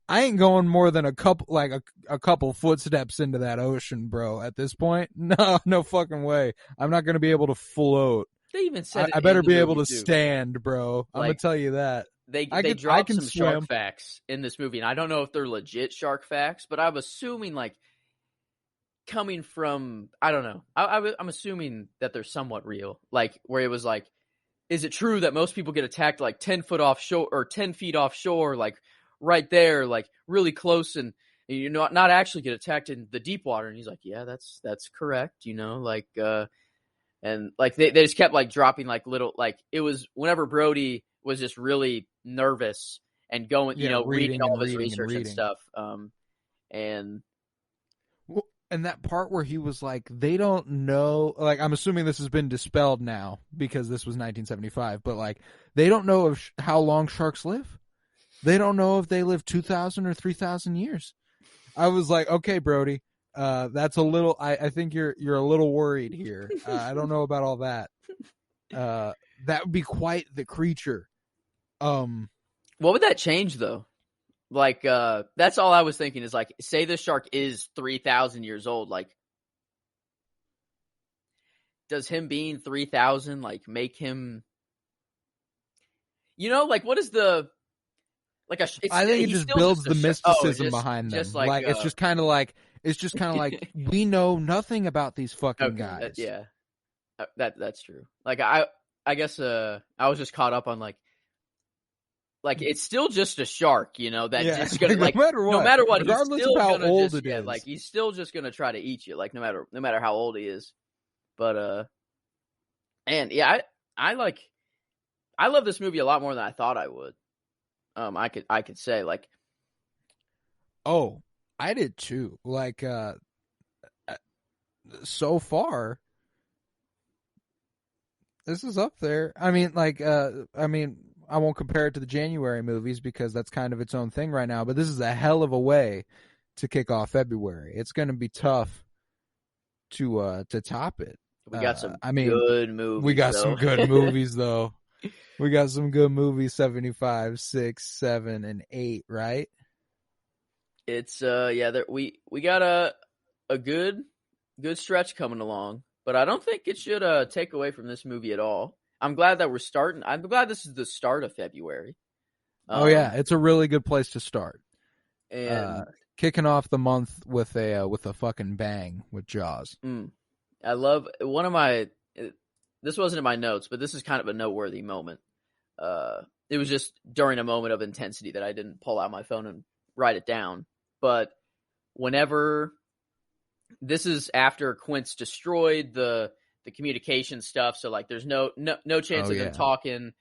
[SPEAKER 3] I ain't going more than a couple footsteps into that ocean, bro. At this point, no fucking way. I'm not going to be able to float.
[SPEAKER 2] They even said
[SPEAKER 3] I better be able to stand, bro. I'm going to tell you that.
[SPEAKER 2] They dropped some shark facts in this movie, and I don't know if they're legit shark facts, but I'm assuming, like, coming from, I don't know, I'm assuming that they're somewhat real. Like, where it was like, is it true that most people get attacked like 10 feet offshore, like right there, like really close, and you know, not actually get attacked in the deep water? And he's like, yeah, that's correct, you know, like, and like they just kept like dropping like little, like, it was whenever Brody was just really nervous and going, you know, reading all of his research and stuff,
[SPEAKER 3] and that part where he was like, they don't know, like, I'm assuming this has been dispelled now because this was 1975, but like, they don't know how long sharks live. They don't know if they live 2,000 or 3,000 years. I was like, okay, Brody, that's a little, I think you're a little worried here. I don't know about all that. That would be quite the creature.
[SPEAKER 2] What would that change though? Like, that's all I was thinking is, like, say the shark is 3,000 years old. Like, does him being 3,000, like, make him, you know, like, what is the, like,
[SPEAKER 3] I think it just builds the mysticism behind them. Like, it's just kind of like, we know nothing about these fucking guys.
[SPEAKER 2] That's true. Like, I guess, I was just caught up on, like, it's still just a shark, you know, that it's gonna, like, no matter what,
[SPEAKER 3] regardless
[SPEAKER 2] he's still
[SPEAKER 3] of how
[SPEAKER 2] gonna
[SPEAKER 3] old it is,
[SPEAKER 2] like, he's still just gonna try to eat you, like, no matter how old he is. But and yeah, I love this movie a lot more than I thought I would. I could say, like,
[SPEAKER 3] oh, I did too. Like, so far, this is up there. I mean, like, I won't compare it to the January movies because that's kind of its own thing right now, but this is a hell of a way to kick off February. It's going to be tough to top it.
[SPEAKER 2] We got some good movies.
[SPEAKER 3] We got some good movies, though. We got some good movies, 75, 6, 7, and 8, right?
[SPEAKER 2] It's, we got a good stretch coming along, but I don't think it should take away from this movie at all. I'm glad that we're starting. I'm glad this is the start of February.
[SPEAKER 3] Oh yeah, it's a really good place to start.
[SPEAKER 2] And
[SPEAKER 3] kicking off the month with a fucking bang with Jaws.
[SPEAKER 2] I love one of my. This wasn't in my notes, but this is kind of a noteworthy moment. It was just during a moment of intensity that I didn't pull out my phone and write it down. But whenever this is after Quint's destroyed the communication stuff, so like there's no chance of them talking.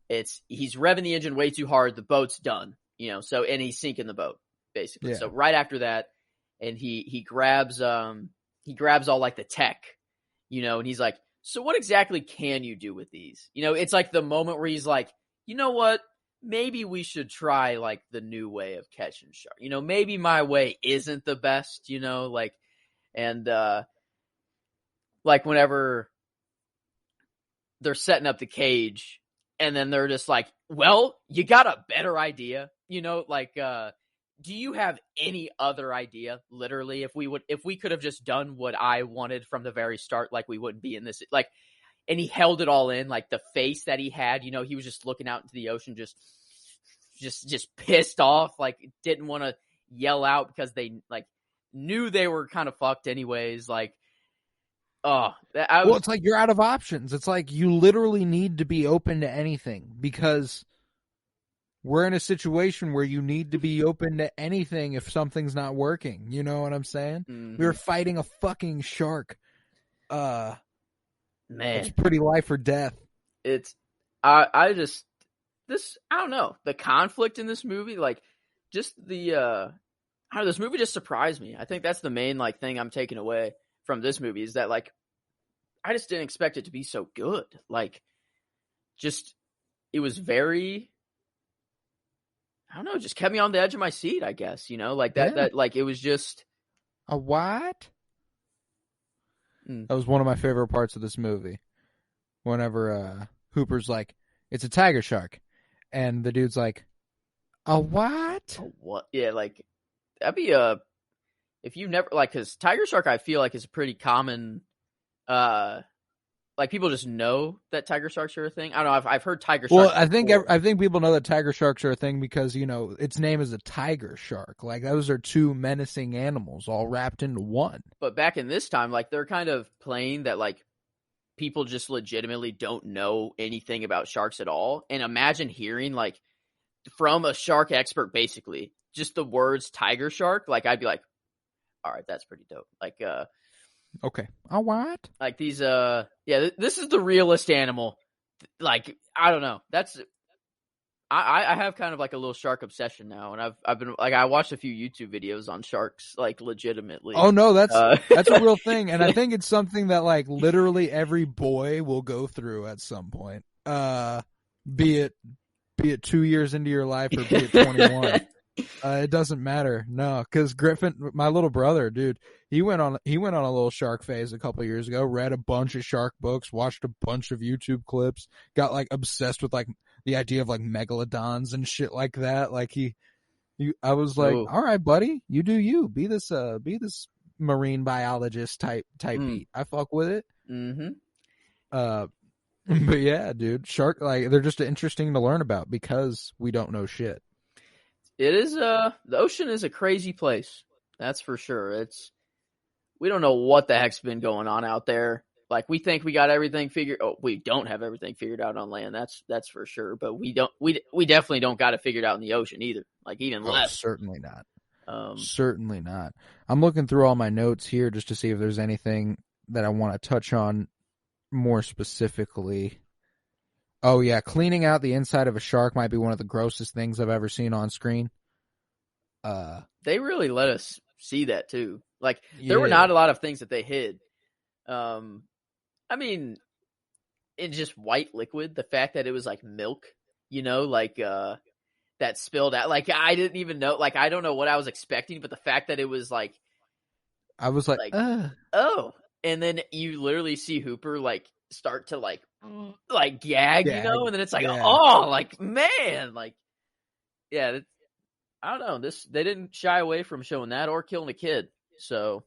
[SPEAKER 2] He's revving the engine way too hard, the boat's done, you know, so, and he's sinking the boat basically. So right after that, and he grabs all like the tech, you know, and he's like, so what exactly can you do with these? You know, it's like the moment where he's like, you know what, maybe we should try like the new way of catching shark. Maybe my way isn't the best, and like whenever they're setting up the cage and then they're just like, well, you got a better idea, do you have any other idea? Literally, if we could have just done what I wanted from the very start, like we wouldn't be in this, and he held it all in, like the face that he had, he was just looking out into the ocean, just pissed off, like didn't want to yell out because they like knew they were kind of fucked anyways. Like, well,
[SPEAKER 3] it's like you're out of options. It's like you literally need to be open to anything because we're in a situation where you need to be open to anything if something's not working. You know what I'm saying? Mm-hmm. We were fighting a fucking shark.
[SPEAKER 2] Man,
[SPEAKER 3] it's pretty life or death.
[SPEAKER 2] I don't know. The conflict in this movie, like just this movie just surprised me. I think that's the main like thing I'm taking away from this movie is that like I just didn't expect it to be so good. Like just it was very, I don't know, just kept me on the edge of my seat, I guess, like that like it was just
[SPEAKER 3] a what? That was one of my favorite parts of this movie. Whenever Hooper's like, it's a tiger shark. And the dude's like, a what?
[SPEAKER 2] A what? Yeah, like, that'd be if you never, like, because tiger shark, I feel like is a pretty common, like, people just know that tiger sharks are a thing. I don't know, I've heard tiger sharks.
[SPEAKER 3] Well, I think people know that tiger sharks are a thing because, its name is a tiger shark. Like, those are two menacing animals all wrapped into one.
[SPEAKER 2] But back in this time, like, they're kind of playing that, like, people just legitimately don't know anything about sharks at all. And imagine hearing, like, from a shark expert, basically, just the words tiger shark. Like, I'd be like, all right, that's pretty dope. Like,
[SPEAKER 3] okay. All right.
[SPEAKER 2] Like these, this is the realest animal. Like, I don't know. I have kind of like a little shark obsession now. And I've been like, I watched a few YouTube videos on sharks, like legitimately.
[SPEAKER 3] Oh no, that's a real thing. And I think it's something that like literally every boy will go through at some point. Be it 2 years into your life or be it 21. It doesn't matter. No, because Griffin, my little brother, dude, he went on a little shark phase a couple of years ago, read a bunch of shark books, watched a bunch of YouTube clips, got like obsessed with like the idea of like megalodons and shit like that. Like I was like, all right, buddy, you do you. Be this marine biologist type beat. I fuck with it.
[SPEAKER 2] Mm-hmm.
[SPEAKER 3] But yeah, dude, shark, like they're just interesting to learn about because we don't know shit.
[SPEAKER 2] It is the ocean is a crazy place. That's for sure. We don't know what the heck's been going on out there. Like we think we got everything figured. Oh, we don't have everything figured out on land. That's for sure. But we definitely don't got it figured out in the ocean either. Like even less.
[SPEAKER 3] Certainly not. Certainly not. I'm looking through all my notes here just to see if there's anything that I want to touch on more specifically. Oh yeah, cleaning out the inside of a shark might be one of the grossest things I've ever seen on screen.
[SPEAKER 2] They really let us see that too. Like there were not a lot of things that they hid. I mean, in just white liquid, the fact that it was like milk, like that spilled out. Like I didn't even know. Like I don't know what I was expecting, but the fact that it was like,
[SPEAKER 3] I was like
[SPEAKER 2] oh, and then you literally see Hooper like start to like gag, and then it's like, oh, like man, like yeah, I don't know. They didn't shy away from showing that or killing a kid. So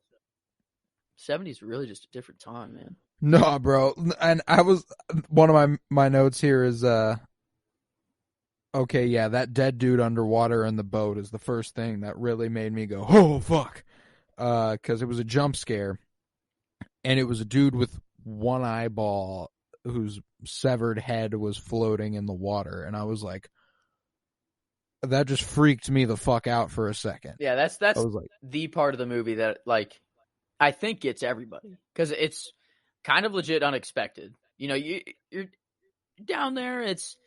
[SPEAKER 2] 70s really just a different time, man.
[SPEAKER 3] No, bro. And one of my notes here is okay, yeah, that dead dude underwater in the boat is the first thing that really made me go, oh fuck. Cuz it was a jump scare and it was a dude with one eyeball whose severed head was floating in the water, and I was like, that just freaked me the fuck out for a second.
[SPEAKER 2] Yeah, that's like, the part of the movie that like I think gets everybody because it's kind of legit unexpected. You're down there. It's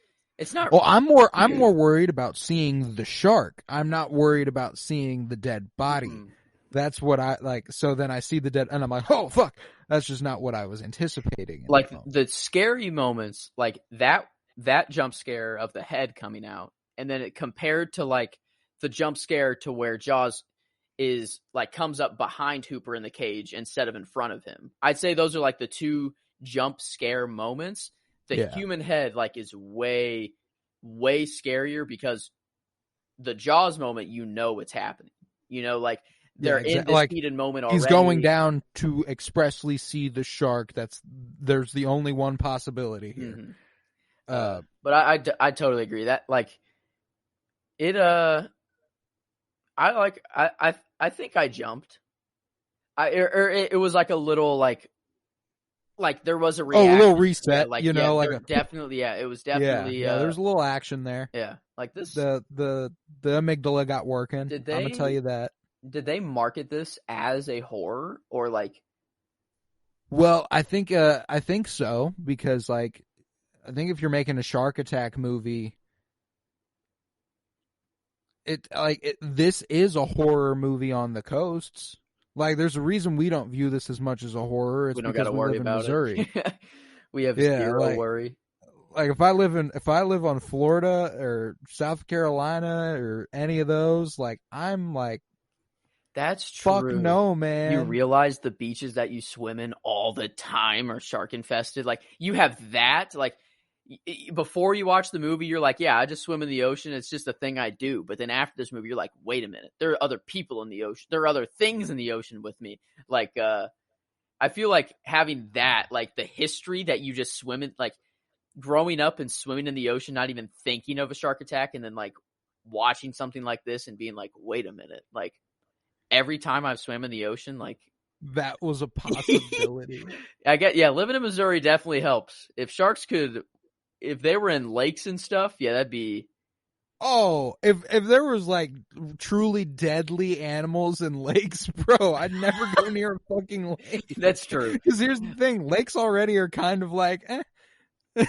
[SPEAKER 2] not.
[SPEAKER 3] Well, I'm more worried about seeing the shark. I'm not worried about seeing the dead body. Mm-hmm. That's what I like. So then I see the dead, and I'm like, oh fuck. That's just not what I was anticipating.
[SPEAKER 2] Like the scary moments, like that jump scare of the head coming out and then it compared to like the jump scare to where Jaws is like comes up behind Hooper in the cage instead of in front of him. I'd say those are like the two jump scare moments. The human head like is way, way scarier because the Jaws moment, you know it's happening. You know, like they're in this like, heated moment already.
[SPEAKER 3] He's going down to expressly see the shark. There's the only one possibility here.
[SPEAKER 2] Mm-hmm. But I totally agree that like it. I think I jumped. It was like a little like there was a reaction.
[SPEAKER 3] A little reset.
[SPEAKER 2] Yeah, like,
[SPEAKER 3] you know,
[SPEAKER 2] like definitely. Yeah, it was definitely.
[SPEAKER 3] Yeah, there's a little action there.
[SPEAKER 2] Yeah, like this.
[SPEAKER 3] The amygdala got working. I'm gonna tell you that.
[SPEAKER 2] Did they market this as a horror or like?
[SPEAKER 3] Well, I think so because like I think if you're making a shark attack movie, this is a horror movie on the coasts. Like, there's a reason we don't view this as much as a horror. It's
[SPEAKER 2] we don't
[SPEAKER 3] because we live in Missouri.
[SPEAKER 2] We have zero worry.
[SPEAKER 3] Like if I live on Florida or South Carolina or any of those, like I'm like,
[SPEAKER 2] that's true.
[SPEAKER 3] Fuck no, man.
[SPEAKER 2] You realize the beaches that you swim in all the time are shark infested. Like you have that. Like before you watch the movie, you're like, yeah, I just swim in the ocean. It's just a thing I do. But then after this movie, you're like, wait a minute. There are other people in the ocean. There are other things in the ocean with me. Like, I feel like having that, like the history that you just swim in, like growing up and swimming in the ocean, not even thinking of a shark attack, and then like watching something like this and being like, wait a minute. Like every time I've swam in the ocean, like
[SPEAKER 3] that was a possibility.
[SPEAKER 2] Living in Missouri definitely helps. If sharks if they were in lakes and stuff, yeah, that'd be.
[SPEAKER 3] Oh, if there was like truly deadly animals in lakes, bro, I'd never go near a fucking lake.
[SPEAKER 2] That's true.
[SPEAKER 3] Because here's the thing, lakes already are kind of like,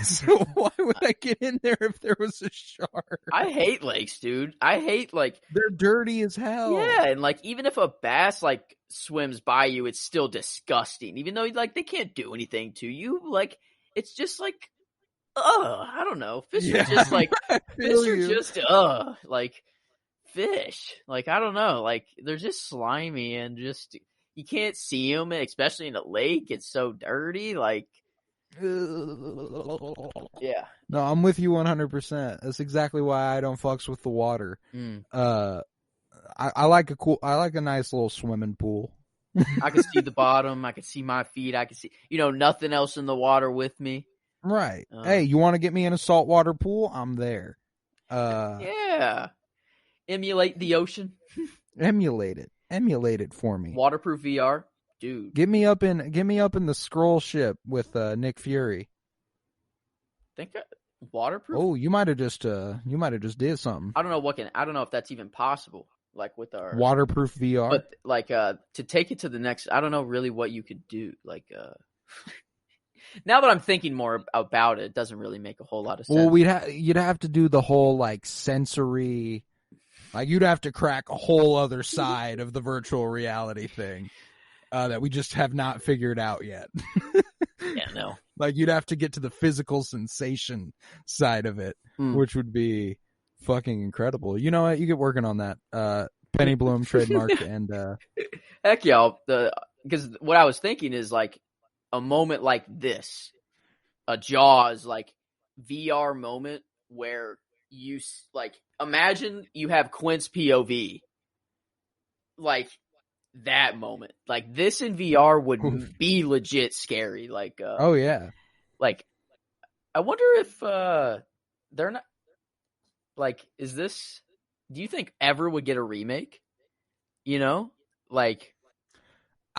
[SPEAKER 3] so why would I get in there if there was a shark?
[SPEAKER 2] I hate lakes, dude. I hate like
[SPEAKER 3] they're dirty as hell.
[SPEAKER 2] Yeah, and like even if a bass like swims by you, it's still disgusting. Even though like they can't do anything to you, like it's just like. I don't know. Fish are just like like fish. Like I don't know. Like they're just slimy and just you can't see them, especially in a lake. It's so dirty. Like, yeah.
[SPEAKER 3] No, I'm with you 100%. That's exactly why I don't fucks with the water. I like a nice little swimming pool.
[SPEAKER 2] I can see the bottom. I can see my feet. I can see nothing else in the water with me.
[SPEAKER 3] Right. Hey, you want to get me in a saltwater pool? I'm there.
[SPEAKER 2] Yeah. Emulate the ocean.
[SPEAKER 3] Emulate it for me.
[SPEAKER 2] Waterproof VR, dude.
[SPEAKER 3] Get me up in the scroll ship with Nick Fury.
[SPEAKER 2] Waterproof?
[SPEAKER 3] Oh, you might have just did something.
[SPEAKER 2] I don't know if that's even possible. Like with our
[SPEAKER 3] waterproof VR.
[SPEAKER 2] But like to take it to the next, I don't know really what you could do. Like now that I'm thinking more about it, it doesn't really make a whole lot of sense.
[SPEAKER 3] Well, you'd have to do the whole like sensory, like you'd have to crack a whole other side of the virtual reality thing that we just have not figured out yet.
[SPEAKER 2] Yeah, no.
[SPEAKER 3] Like you'd have to get to the physical sensation side of it, which would be fucking incredible. You know what? You get working on that. Penny Bloom trademark and
[SPEAKER 2] heck yeah, because what I was thinking is like a moment like this, a Jaws like VR moment where you like imagine you have Quint's POV, like that moment, like this in VR would be legit scary. Like
[SPEAKER 3] oh yeah,
[SPEAKER 2] like I wonder if they're not like, is this? Do you think ever would get a remake? You know, like.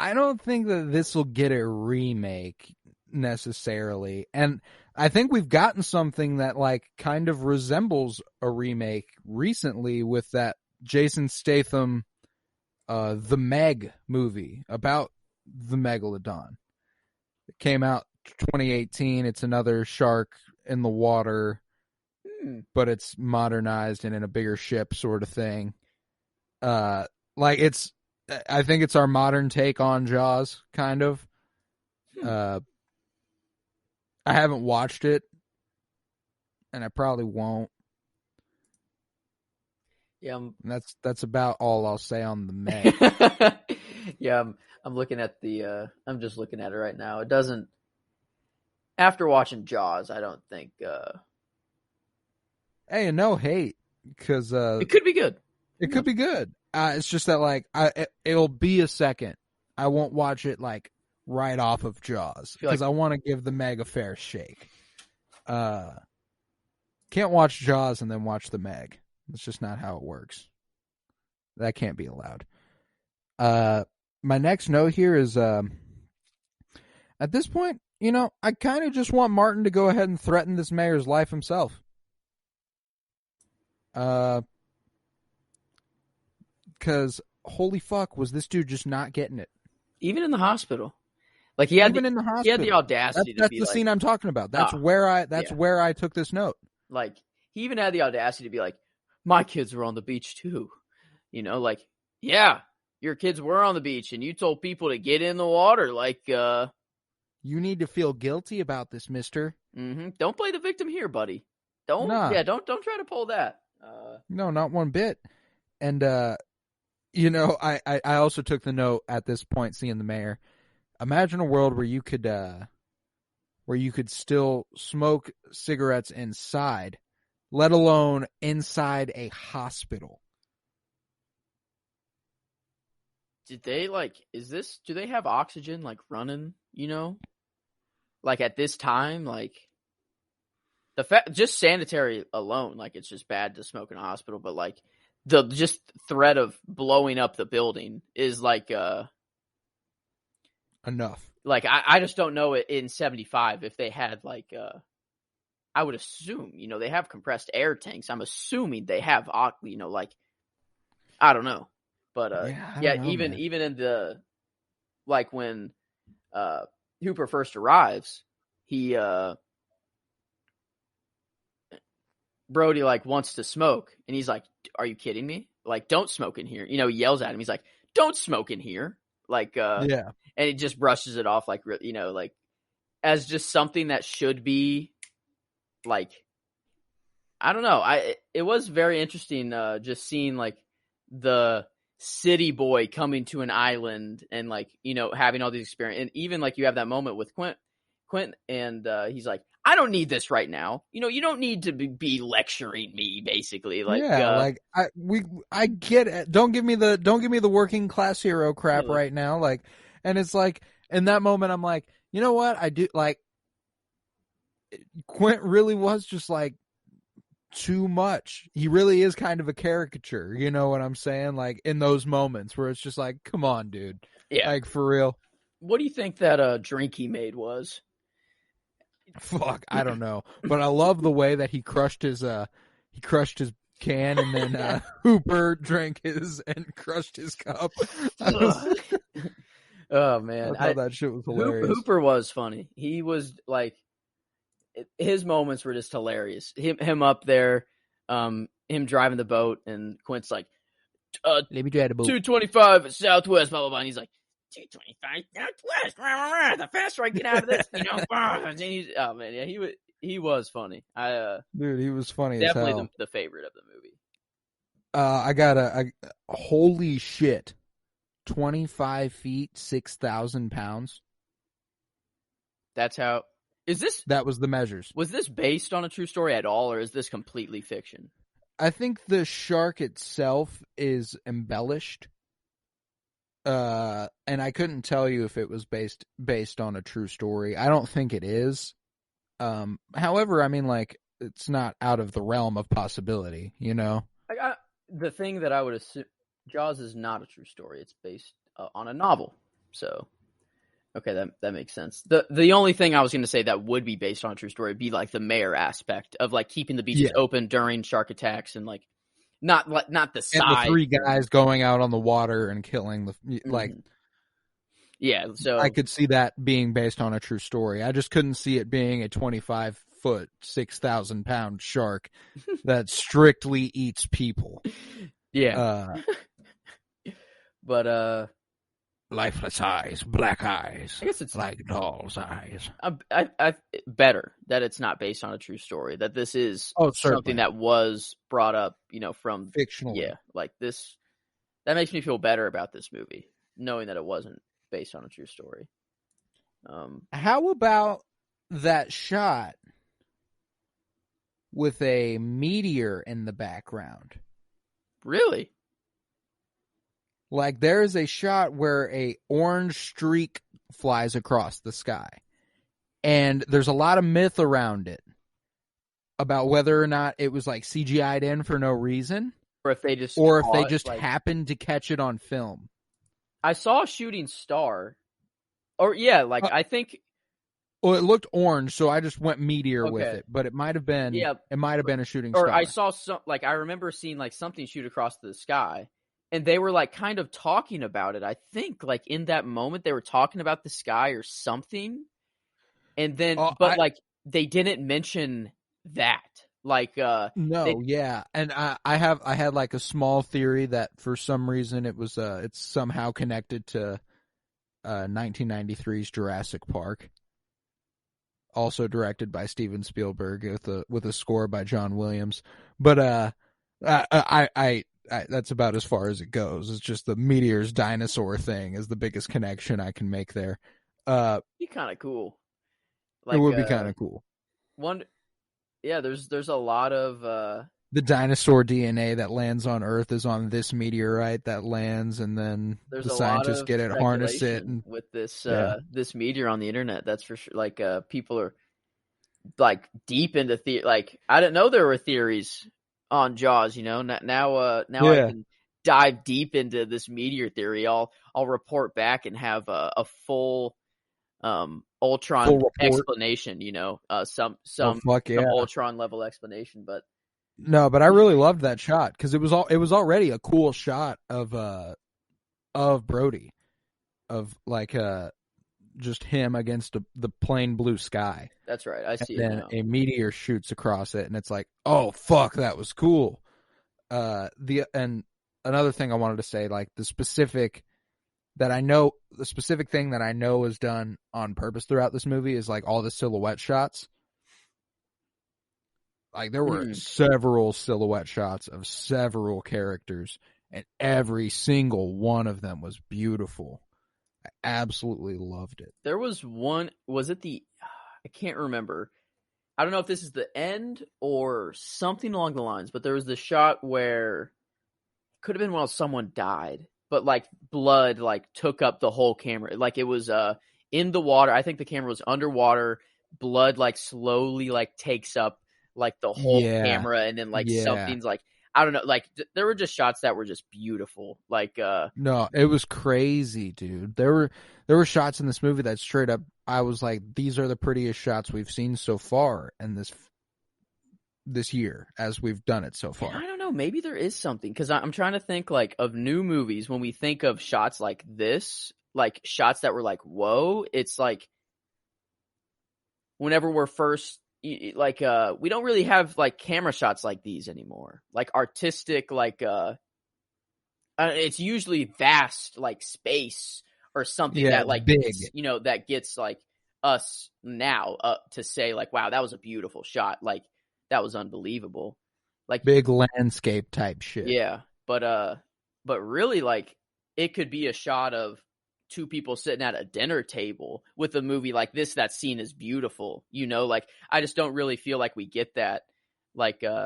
[SPEAKER 3] I don't think that this will get a remake necessarily. And I think we've gotten something that like kind of resembles a remake recently with that Jason Statham, The Meg movie about the Megalodon. It came out 2018. It's another shark in the water, but it's modernized and in a bigger ship sort of thing. I think it's our modern take on Jaws, kind of. I haven't watched it, and I probably won't.
[SPEAKER 2] Yeah,
[SPEAKER 3] And that's about all I'll say on the Meg.
[SPEAKER 2] yeah, I'm looking at I'm just looking at it right now. It doesn't. After watching Jaws, I don't think.
[SPEAKER 3] Hey, no hate, because
[SPEAKER 2] it could be good.
[SPEAKER 3] It could be good. It's just that like it'll be a second. I won't watch it like right off of Jaws because I want to give the Meg a fair shake. Can't watch Jaws and then watch the Meg. That's just not how it works. That can't be allowed. My next note here is at this point, I kind of just want Martin to go ahead and threaten this mayor's life himself. Because holy fuck, was this dude just not getting it?
[SPEAKER 2] Even in the hospital, like he had in the hospital, he had the audacity.
[SPEAKER 3] That's the scene I'm talking about. That's where I took this note.
[SPEAKER 2] Like he even had the audacity to be like, "My kids were on the beach too," like, yeah, your kids were on the beach, and you told people to get in the water. Like, you
[SPEAKER 3] need to feel guilty about this, Mister.
[SPEAKER 2] Mm-hmm. Don't play the victim here, buddy. Don't try to pull that.
[SPEAKER 3] No, not one bit. And I also took the note at this point, seeing the mayor. Imagine a world where you could still smoke cigarettes inside, let alone inside a hospital.
[SPEAKER 2] Did they do they have oxygen like running, like at this time, like the fact, just sanitary alone, like it's just bad to smoke in a hospital, but like the just threat of blowing up the building is like
[SPEAKER 3] enough.
[SPEAKER 2] Like I just don't know in 75 if they had like I would assume, they have compressed air tanks. I'm assuming they have like I don't know. But even in the like when Hooper first arrives, he Brody like wants to smoke, and he's like, "Are you kidding me? Like, don't smoke in here." He yells at him. He's like, "Don't smoke in here." Like, and he just brushes it off like, like as just something that should be like, I don't know. It was very interesting just seeing like the city boy coming to an island and like, having all these experience, and even like you have that moment with Quint, and he's like, I don't need this right now. You don't need to be lecturing me, basically. Like,
[SPEAKER 3] I get it. Don't give me the working class hero crap right now. Like, and it's like in that moment, I'm like, you know what? I do like. Quint really was just like too much. He really is kind of a caricature. You know what I'm saying? Like in those moments where it's just like, come on, dude.
[SPEAKER 2] Yeah.
[SPEAKER 3] Like for real.
[SPEAKER 2] What do you think that drink he made was?
[SPEAKER 3] Fuck, I don't know, but I love the way that he crushed his can, and then Hooper drank his and crushed his cup.
[SPEAKER 2] Oh man,
[SPEAKER 3] I thought that shit was hilarious.
[SPEAKER 2] Hooper was funny. He was like, his moments were just hilarious. Him up there, him driving the boat, and Quint's like,
[SPEAKER 3] let me drive the boat.
[SPEAKER 2] 225 Southwest, blah blah blah. And he's like, 225 Southwest. The faster I get out of this, oh man, yeah, he was funny.
[SPEAKER 3] Dude, he was funny.
[SPEAKER 2] Definitely
[SPEAKER 3] as hell.
[SPEAKER 2] The favorite of the movie.
[SPEAKER 3] I got a holy shit, 25 feet, 6,000 pounds.
[SPEAKER 2] That's how. Is this?
[SPEAKER 3] That was the measures.
[SPEAKER 2] Was this based on a true story at all, or is this completely fiction?
[SPEAKER 3] I think the shark itself is embellished. And I couldn't tell you if it was based on a true story. I don't think it is. However, I mean, like, it's not out of the realm of possibility,
[SPEAKER 2] The thing that I would assume, Jaws is not a true story. It's based on a novel. So, okay, that makes sense. The only thing I was going to say that would be based on a true story would be like the mayor aspect of like keeping the beaches open during shark attacks, and like not the side.
[SPEAKER 3] And the three guys going out on the water and killing the like.
[SPEAKER 2] Yeah, so
[SPEAKER 3] I could see that being based on a true story. I just couldn't see it being a 25-foot, 6,000 pound shark that strictly eats people.
[SPEAKER 2] Yeah. But
[SPEAKER 3] lifeless eyes, black eyes.
[SPEAKER 2] I guess it's
[SPEAKER 3] like doll's eyes.
[SPEAKER 2] I better that it's not based on a true story. That this is something that was brought up, from
[SPEAKER 3] fictional.
[SPEAKER 2] Yeah, like this. That makes me feel better about this movie, knowing that it wasn't based on a true story.
[SPEAKER 3] How about that shot with a meteor in the background?
[SPEAKER 2] Really?
[SPEAKER 3] Like, there is a shot where a orange streak flies across the sky. And there's a lot of myth around it about whether or not it was like CGI'd in for no reason.
[SPEAKER 2] Or if they just
[SPEAKER 3] happened to catch it on film.
[SPEAKER 2] I saw a shooting star. Or yeah, I think.
[SPEAKER 3] Well, it looked orange, so I just went meteor with it. But it might have been. Yeah, it might have been a shooting star.
[SPEAKER 2] Or I saw I remember seeing something shoot across the sky, and they were kind of talking about it. I think in that moment they were talking about the sky or something, and then they didn't mention that.
[SPEAKER 3] Yeah, and I had a small theory that for some reason it's somehow connected to 1993's Jurassic Park, also directed by Steven Spielberg with a score by John Williams. But I that's about as far as it goes. It's just the meteor's dinosaur thing is the biggest connection I can make there.
[SPEAKER 2] Be kind of cool.
[SPEAKER 3] It would be kind of cool.
[SPEAKER 2] Yeah, there's a lot of
[SPEAKER 3] the dinosaur DNA that lands on Earth is on this meteorite that lands, and then the scientists get it, harness it, and
[SPEAKER 2] with this this meteor on the internet. That's for sure. People are deep into I didn't know there were theories on Jaws. Now I can dive deep into this meteor theory. I'll report back and have a full Ultron explanation, some Ultron level explanation, but
[SPEAKER 3] I really loved that shot because it was already a cool shot of Brody, of just him against the plain blue sky.
[SPEAKER 2] That's right. I see.
[SPEAKER 3] And then a meteor shoots across it, and it's like, oh fuck, that was cool. And another thing I wanted to say, the specific thing that I know is done on purpose throughout this movie is all the silhouette shots. There were several silhouette shots of several characters, and every single one of them was beautiful. I absolutely loved it.
[SPEAKER 2] There was one, I can't remember. I don't know if this is the end or something along the lines, but there was the shot where could have been while someone died. But blood took up the whole camera. It was in the water. I think the camera was underwater. Blood slowly takes up the whole camera, and then something's I don't know. There were just shots that were just beautiful.
[SPEAKER 3] No, it was crazy, dude. There were shots in this movie that straight up I was like, these are the prettiest shots we've seen so far in this year as we've done it so far.
[SPEAKER 2] I don't know. Maybe there is something, because I'm trying to think of new movies when we think of shots like this, shots that were whoa. It's whenever we're first we don't really have camera shots like these anymore. Artistic it's usually vast space or something that
[SPEAKER 3] big.
[SPEAKER 2] Gets, that gets us now to say wow, that was a beautiful shot. That was unbelievable.
[SPEAKER 3] Big landscape type shit.
[SPEAKER 2] Yeah. But really it could be a shot of two people sitting at a dinner table with a movie like this. That scene is beautiful. I just don't really feel we get that. At least in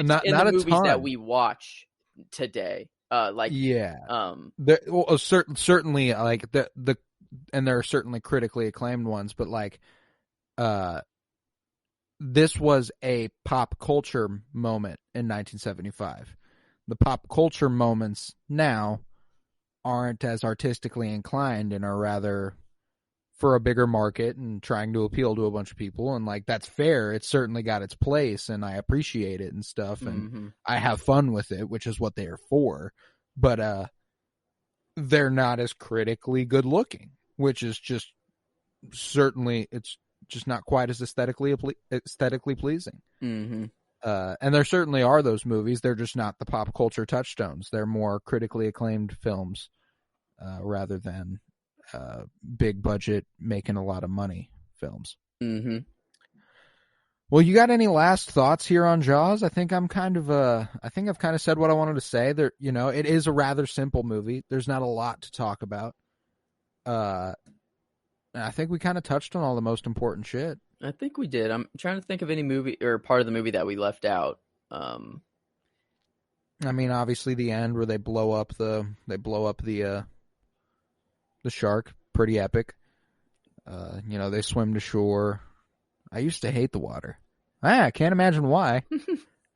[SPEAKER 2] the movies that we watch today.
[SPEAKER 3] Certainly and there are certainly critically acclaimed ones, but this was a pop culture moment in 1975. The pop culture moments now aren't as artistically inclined and are rather for a bigger market and trying to appeal to a bunch of people. And that's fair. It's certainly got its place, and I appreciate it and stuff. And I have fun with it, which is what they are for. But they're not as critically good looking, which is just certainly, it's just not quite as aesthetically pleasing. And there certainly are those movies. They're just not the pop culture touchstones. They're more critically acclaimed films rather than big budget making a lot of money films.
[SPEAKER 2] Mm-hmm.
[SPEAKER 3] Well, you got any last thoughts here on Jaws? I think I've kind of said what I wanted to say. There, it is a rather simple movie. There's not a lot to talk about. I think we kind of touched on all the most important shit.
[SPEAKER 2] I think we did. I'm trying to think of any movie or part of the movie that we left out.
[SPEAKER 3] I mean, obviously the end where they blow up the shark, pretty epic. They swim to shore. I used to hate the water. I can't imagine why.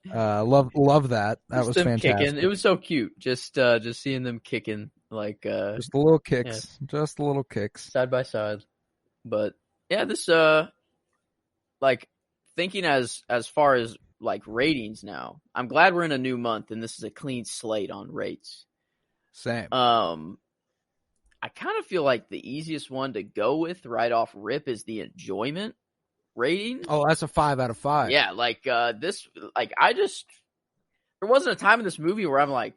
[SPEAKER 3] Love that. That was fantastic.
[SPEAKER 2] Kicking. It was so cute. Just seeing them kicking
[SPEAKER 3] just the little kicks, just the little kicks
[SPEAKER 2] side by side. But yeah, this thinking as far as ratings now. I'm glad we're in a new month and this is a clean slate on rates.
[SPEAKER 3] Same.
[SPEAKER 2] I kind of feel like the easiest one to go with right off rip is the enjoyment rating.
[SPEAKER 3] Oh, that's a 5 out of 5.
[SPEAKER 2] Yeah, there wasn't a time in this movie where I'm like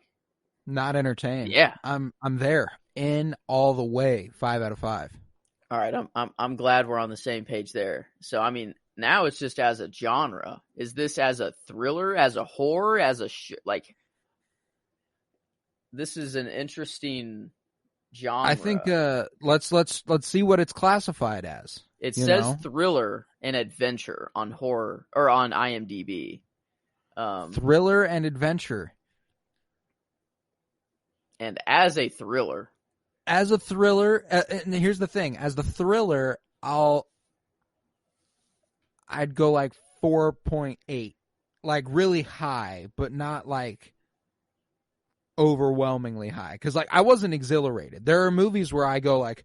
[SPEAKER 3] not entertained.
[SPEAKER 2] Yeah.
[SPEAKER 3] I'm there in all the way. 5 out of 5.
[SPEAKER 2] All right, I'm glad we're on the same page there. So I mean, now it's just as a genre. Is this as a thriller, as a horror, as a this is an interesting genre.
[SPEAKER 3] I think let's see what it's classified as.
[SPEAKER 2] It says thriller and adventure on horror or on IMDb.
[SPEAKER 3] Thriller and adventure.
[SPEAKER 2] And as a thriller.
[SPEAKER 3] And here's the thing, as the thriller, I'd go 4.8. Really high, but not overwhelmingly high, because I wasn't exhilarated. There are movies where I go I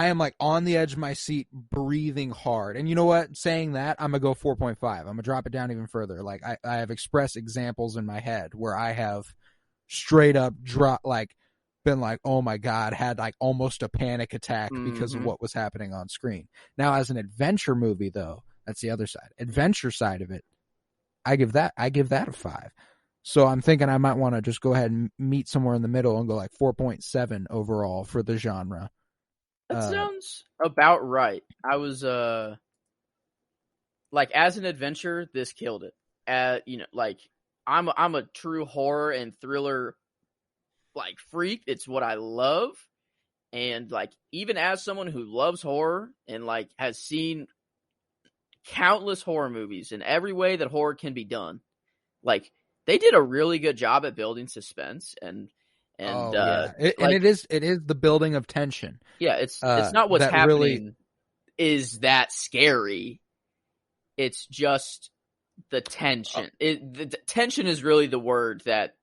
[SPEAKER 3] am on the edge of my seat, breathing hard. And you know what? Saying that, I'm gonna go 4.5. I'm gonna drop it down even further. I have expressed examples in my head where I have straight up been oh my God, had almost a panic attack because of what was happening on screen. Now, as an adventure movie, though, that's the other side. Adventure side of it, I give that a 5. So I'm thinking I might want to just go ahead and meet somewhere in the middle and go 4.7 overall for the genre.
[SPEAKER 2] That sounds about right. I was as an adventure, this killed it. I'm a true horror and thriller freak. It's what I love. And even as someone who loves horror and has seen countless horror movies in every way that horror can be done, they did a really good job at building suspense and
[SPEAKER 3] it is the building of tension.
[SPEAKER 2] Yeah, it's not what's happening is that scary. It's just the tension. The tension is really the word that.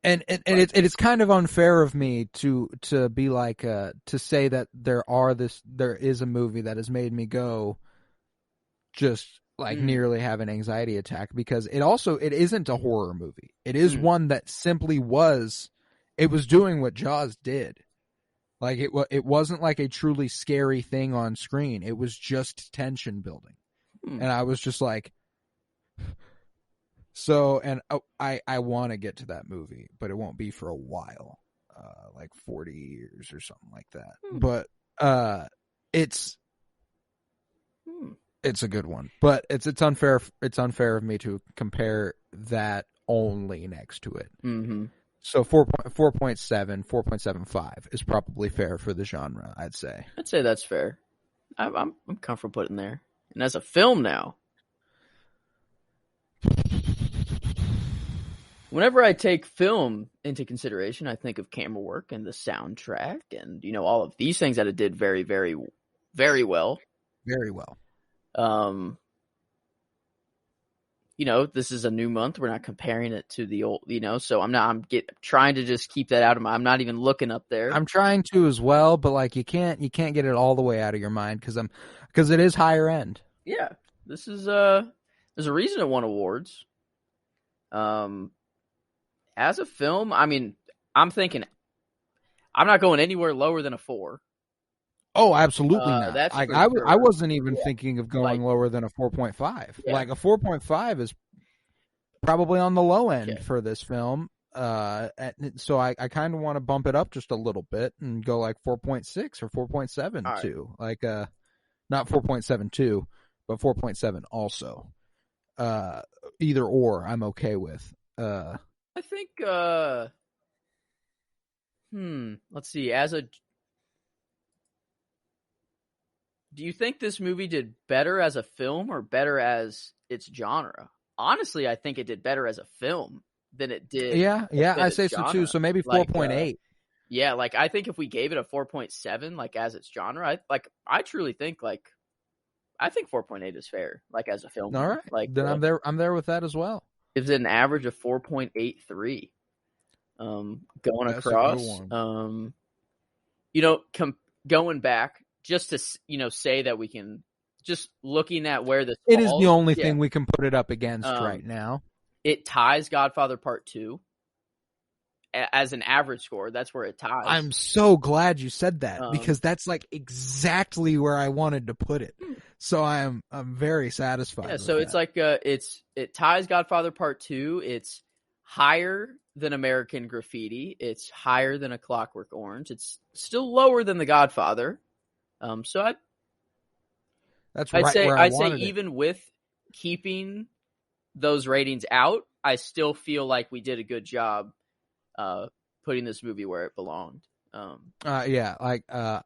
[SPEAKER 3] And it's kind of unfair of me to be to say that there is a movie that has made me go just nearly have an anxiety attack, because it isn't a horror movie. It is one that simply was doing what Jaws did. It wasn't a truly scary thing on screen. It was just tension building. And I was just so, and I want to get to that movie, but it won't be for a while, 40 years or something like that. But it's a good one, but it's unfair. It's unfair of me to compare that only next to it.
[SPEAKER 2] Mm-hmm.
[SPEAKER 3] So 4.7, 4.75 is probably fair for the genre. I'd say
[SPEAKER 2] that's fair. I'm comfortable putting there. And as a film now, whenever I take film into consideration, I think of camera work and the soundtrack and, all of these things that it did very, very, very well.
[SPEAKER 3] Very well.
[SPEAKER 2] This is a new month. We're not comparing it to the old, so I'm trying to just keep that out of my, I'm not even looking up there.
[SPEAKER 3] I'm trying to as well, but you can't get it all the way out of your mind because it is higher end.
[SPEAKER 2] Yeah. This is, there's a reason it won awards. As a film, I mean, I'm thinking I'm not going anywhere lower than a 4.
[SPEAKER 3] Oh, absolutely not. I wasn't even thinking of going lower than a 4.5.
[SPEAKER 2] Yeah.
[SPEAKER 3] A 4.5 is probably on the low end for this film. So I kind of want to bump it up just a little bit and go like 4.6 or 4.72. Right. Like, not 4.72, but 4.7 also. Either or I'm okay with.
[SPEAKER 2] I think, let's see, do you think this movie did better as a film or better as its genre? Honestly, I think it did better as a film than it did.
[SPEAKER 3] Yeah, I say so too. So maybe 4.8.
[SPEAKER 2] Yeah, like I think if we gave it a 4.7, like as its genre, I truly think I think 4.8 is fair, like as a film.
[SPEAKER 3] All right, like then I'm there with that as well.
[SPEAKER 2] Gives it an average of 4.83. Going That's across, going back just to say that we can just looking at where this
[SPEAKER 3] it falls, is the only thing we can put it up against right now.
[SPEAKER 2] It ties Godfather Part 2 as an average score. That's where it ties.
[SPEAKER 3] I'm so glad you said that because that's like exactly where I wanted to put it. So I'm very satisfied. Yeah,
[SPEAKER 2] so it's
[SPEAKER 3] like
[SPEAKER 2] it ties Godfather Part 2. It's higher than American Graffiti. It's higher than A Clockwork Orange. It's still lower than The Godfather. I'd say even with keeping those ratings out, I still feel like we did a good job putting this movie where it belonged.
[SPEAKER 3] I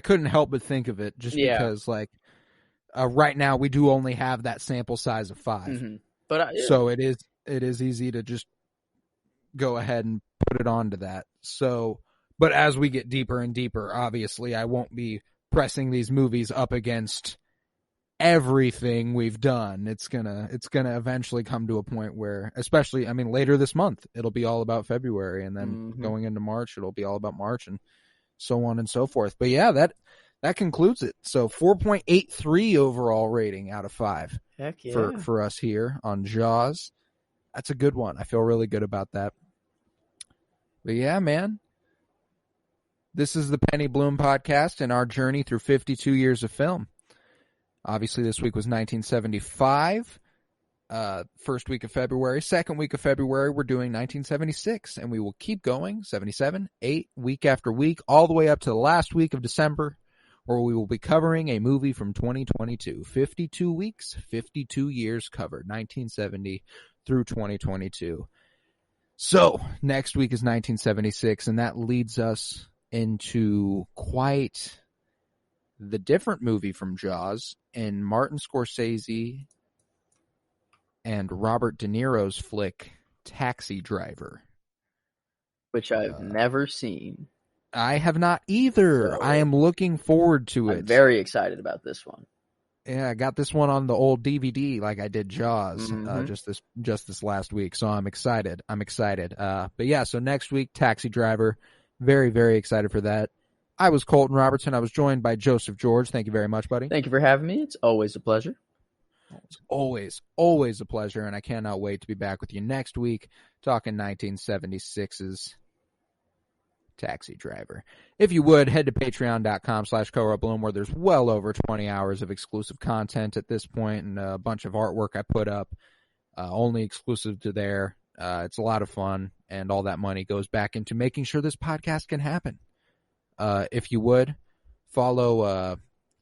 [SPEAKER 3] couldn't help but think of it just because right now we do only have that sample size of 5.
[SPEAKER 2] Mm-hmm.
[SPEAKER 3] So it is easy to just go ahead and put it onto that. So, but as we get deeper and deeper, obviously I won't be pressing these movies up against everything we've done. It's gonna eventually come to a point where, especially, I mean, later this month, it'll be all about February, and then going into March, it'll be all about March, and so on and so forth. But yeah, that concludes it. So 4.83 overall rating out of 5
[SPEAKER 2] Heck yeah.
[SPEAKER 3] for us here on Jaws. That's a good one. I feel really good about that. But yeah, man. This is the Penny Bloom podcast and our journey through 52 years of film. Obviously, this week was 1975. First week of February. Second week of February, we're doing 1976. And we will keep going, 77, 8, week after week, all the way up to the last week of December, where we will be covering a movie from 2022. 52 weeks, 52 years covered, 1970 through 2022. So, next week is 1976, and that leads us into quite the different movie from Jaws and Martin Scorsese and Robert De Niro's flick Taxi Driver,
[SPEAKER 2] which I've never seen.
[SPEAKER 3] I have not either. So, I am looking forward to it.
[SPEAKER 2] I'm very excited about this one.
[SPEAKER 3] Yeah, I got this one on the old DVD like I did Jaws just this last week, so I'm excited. But yeah, so next week, Taxi Driver. Very, very excited for that. I was Colton Robertson. I was joined by Joseph George. Thank you very much, buddy.
[SPEAKER 2] Thank you for having me. It's always a pleasure.
[SPEAKER 3] It's always a pleasure, and I cannot wait to be back with you next week talking 1976's Taxi Driver. If you would, head to patreon.com/CoRoBloom, where there's well over 20 hours of exclusive content at this point and a bunch of artwork I put up, only exclusive to there. It's a lot of fun, and all that money goes back into making sure this podcast can happen. If you would, follow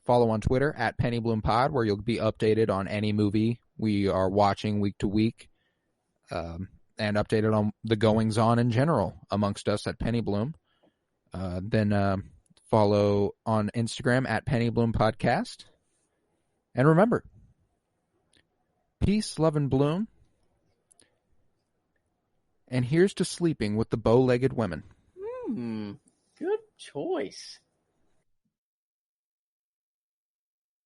[SPEAKER 3] on Twitter at PennyBloomPod, where you'll be updated on any movie we are watching week to week, and updated on the goings on in general amongst us at Penny Bloom. Then follow on Instagram at Penny Bloom Podcast. And remember, peace, love, and bloom. And here's to sleeping with the bow-legged women.
[SPEAKER 2] Good choice.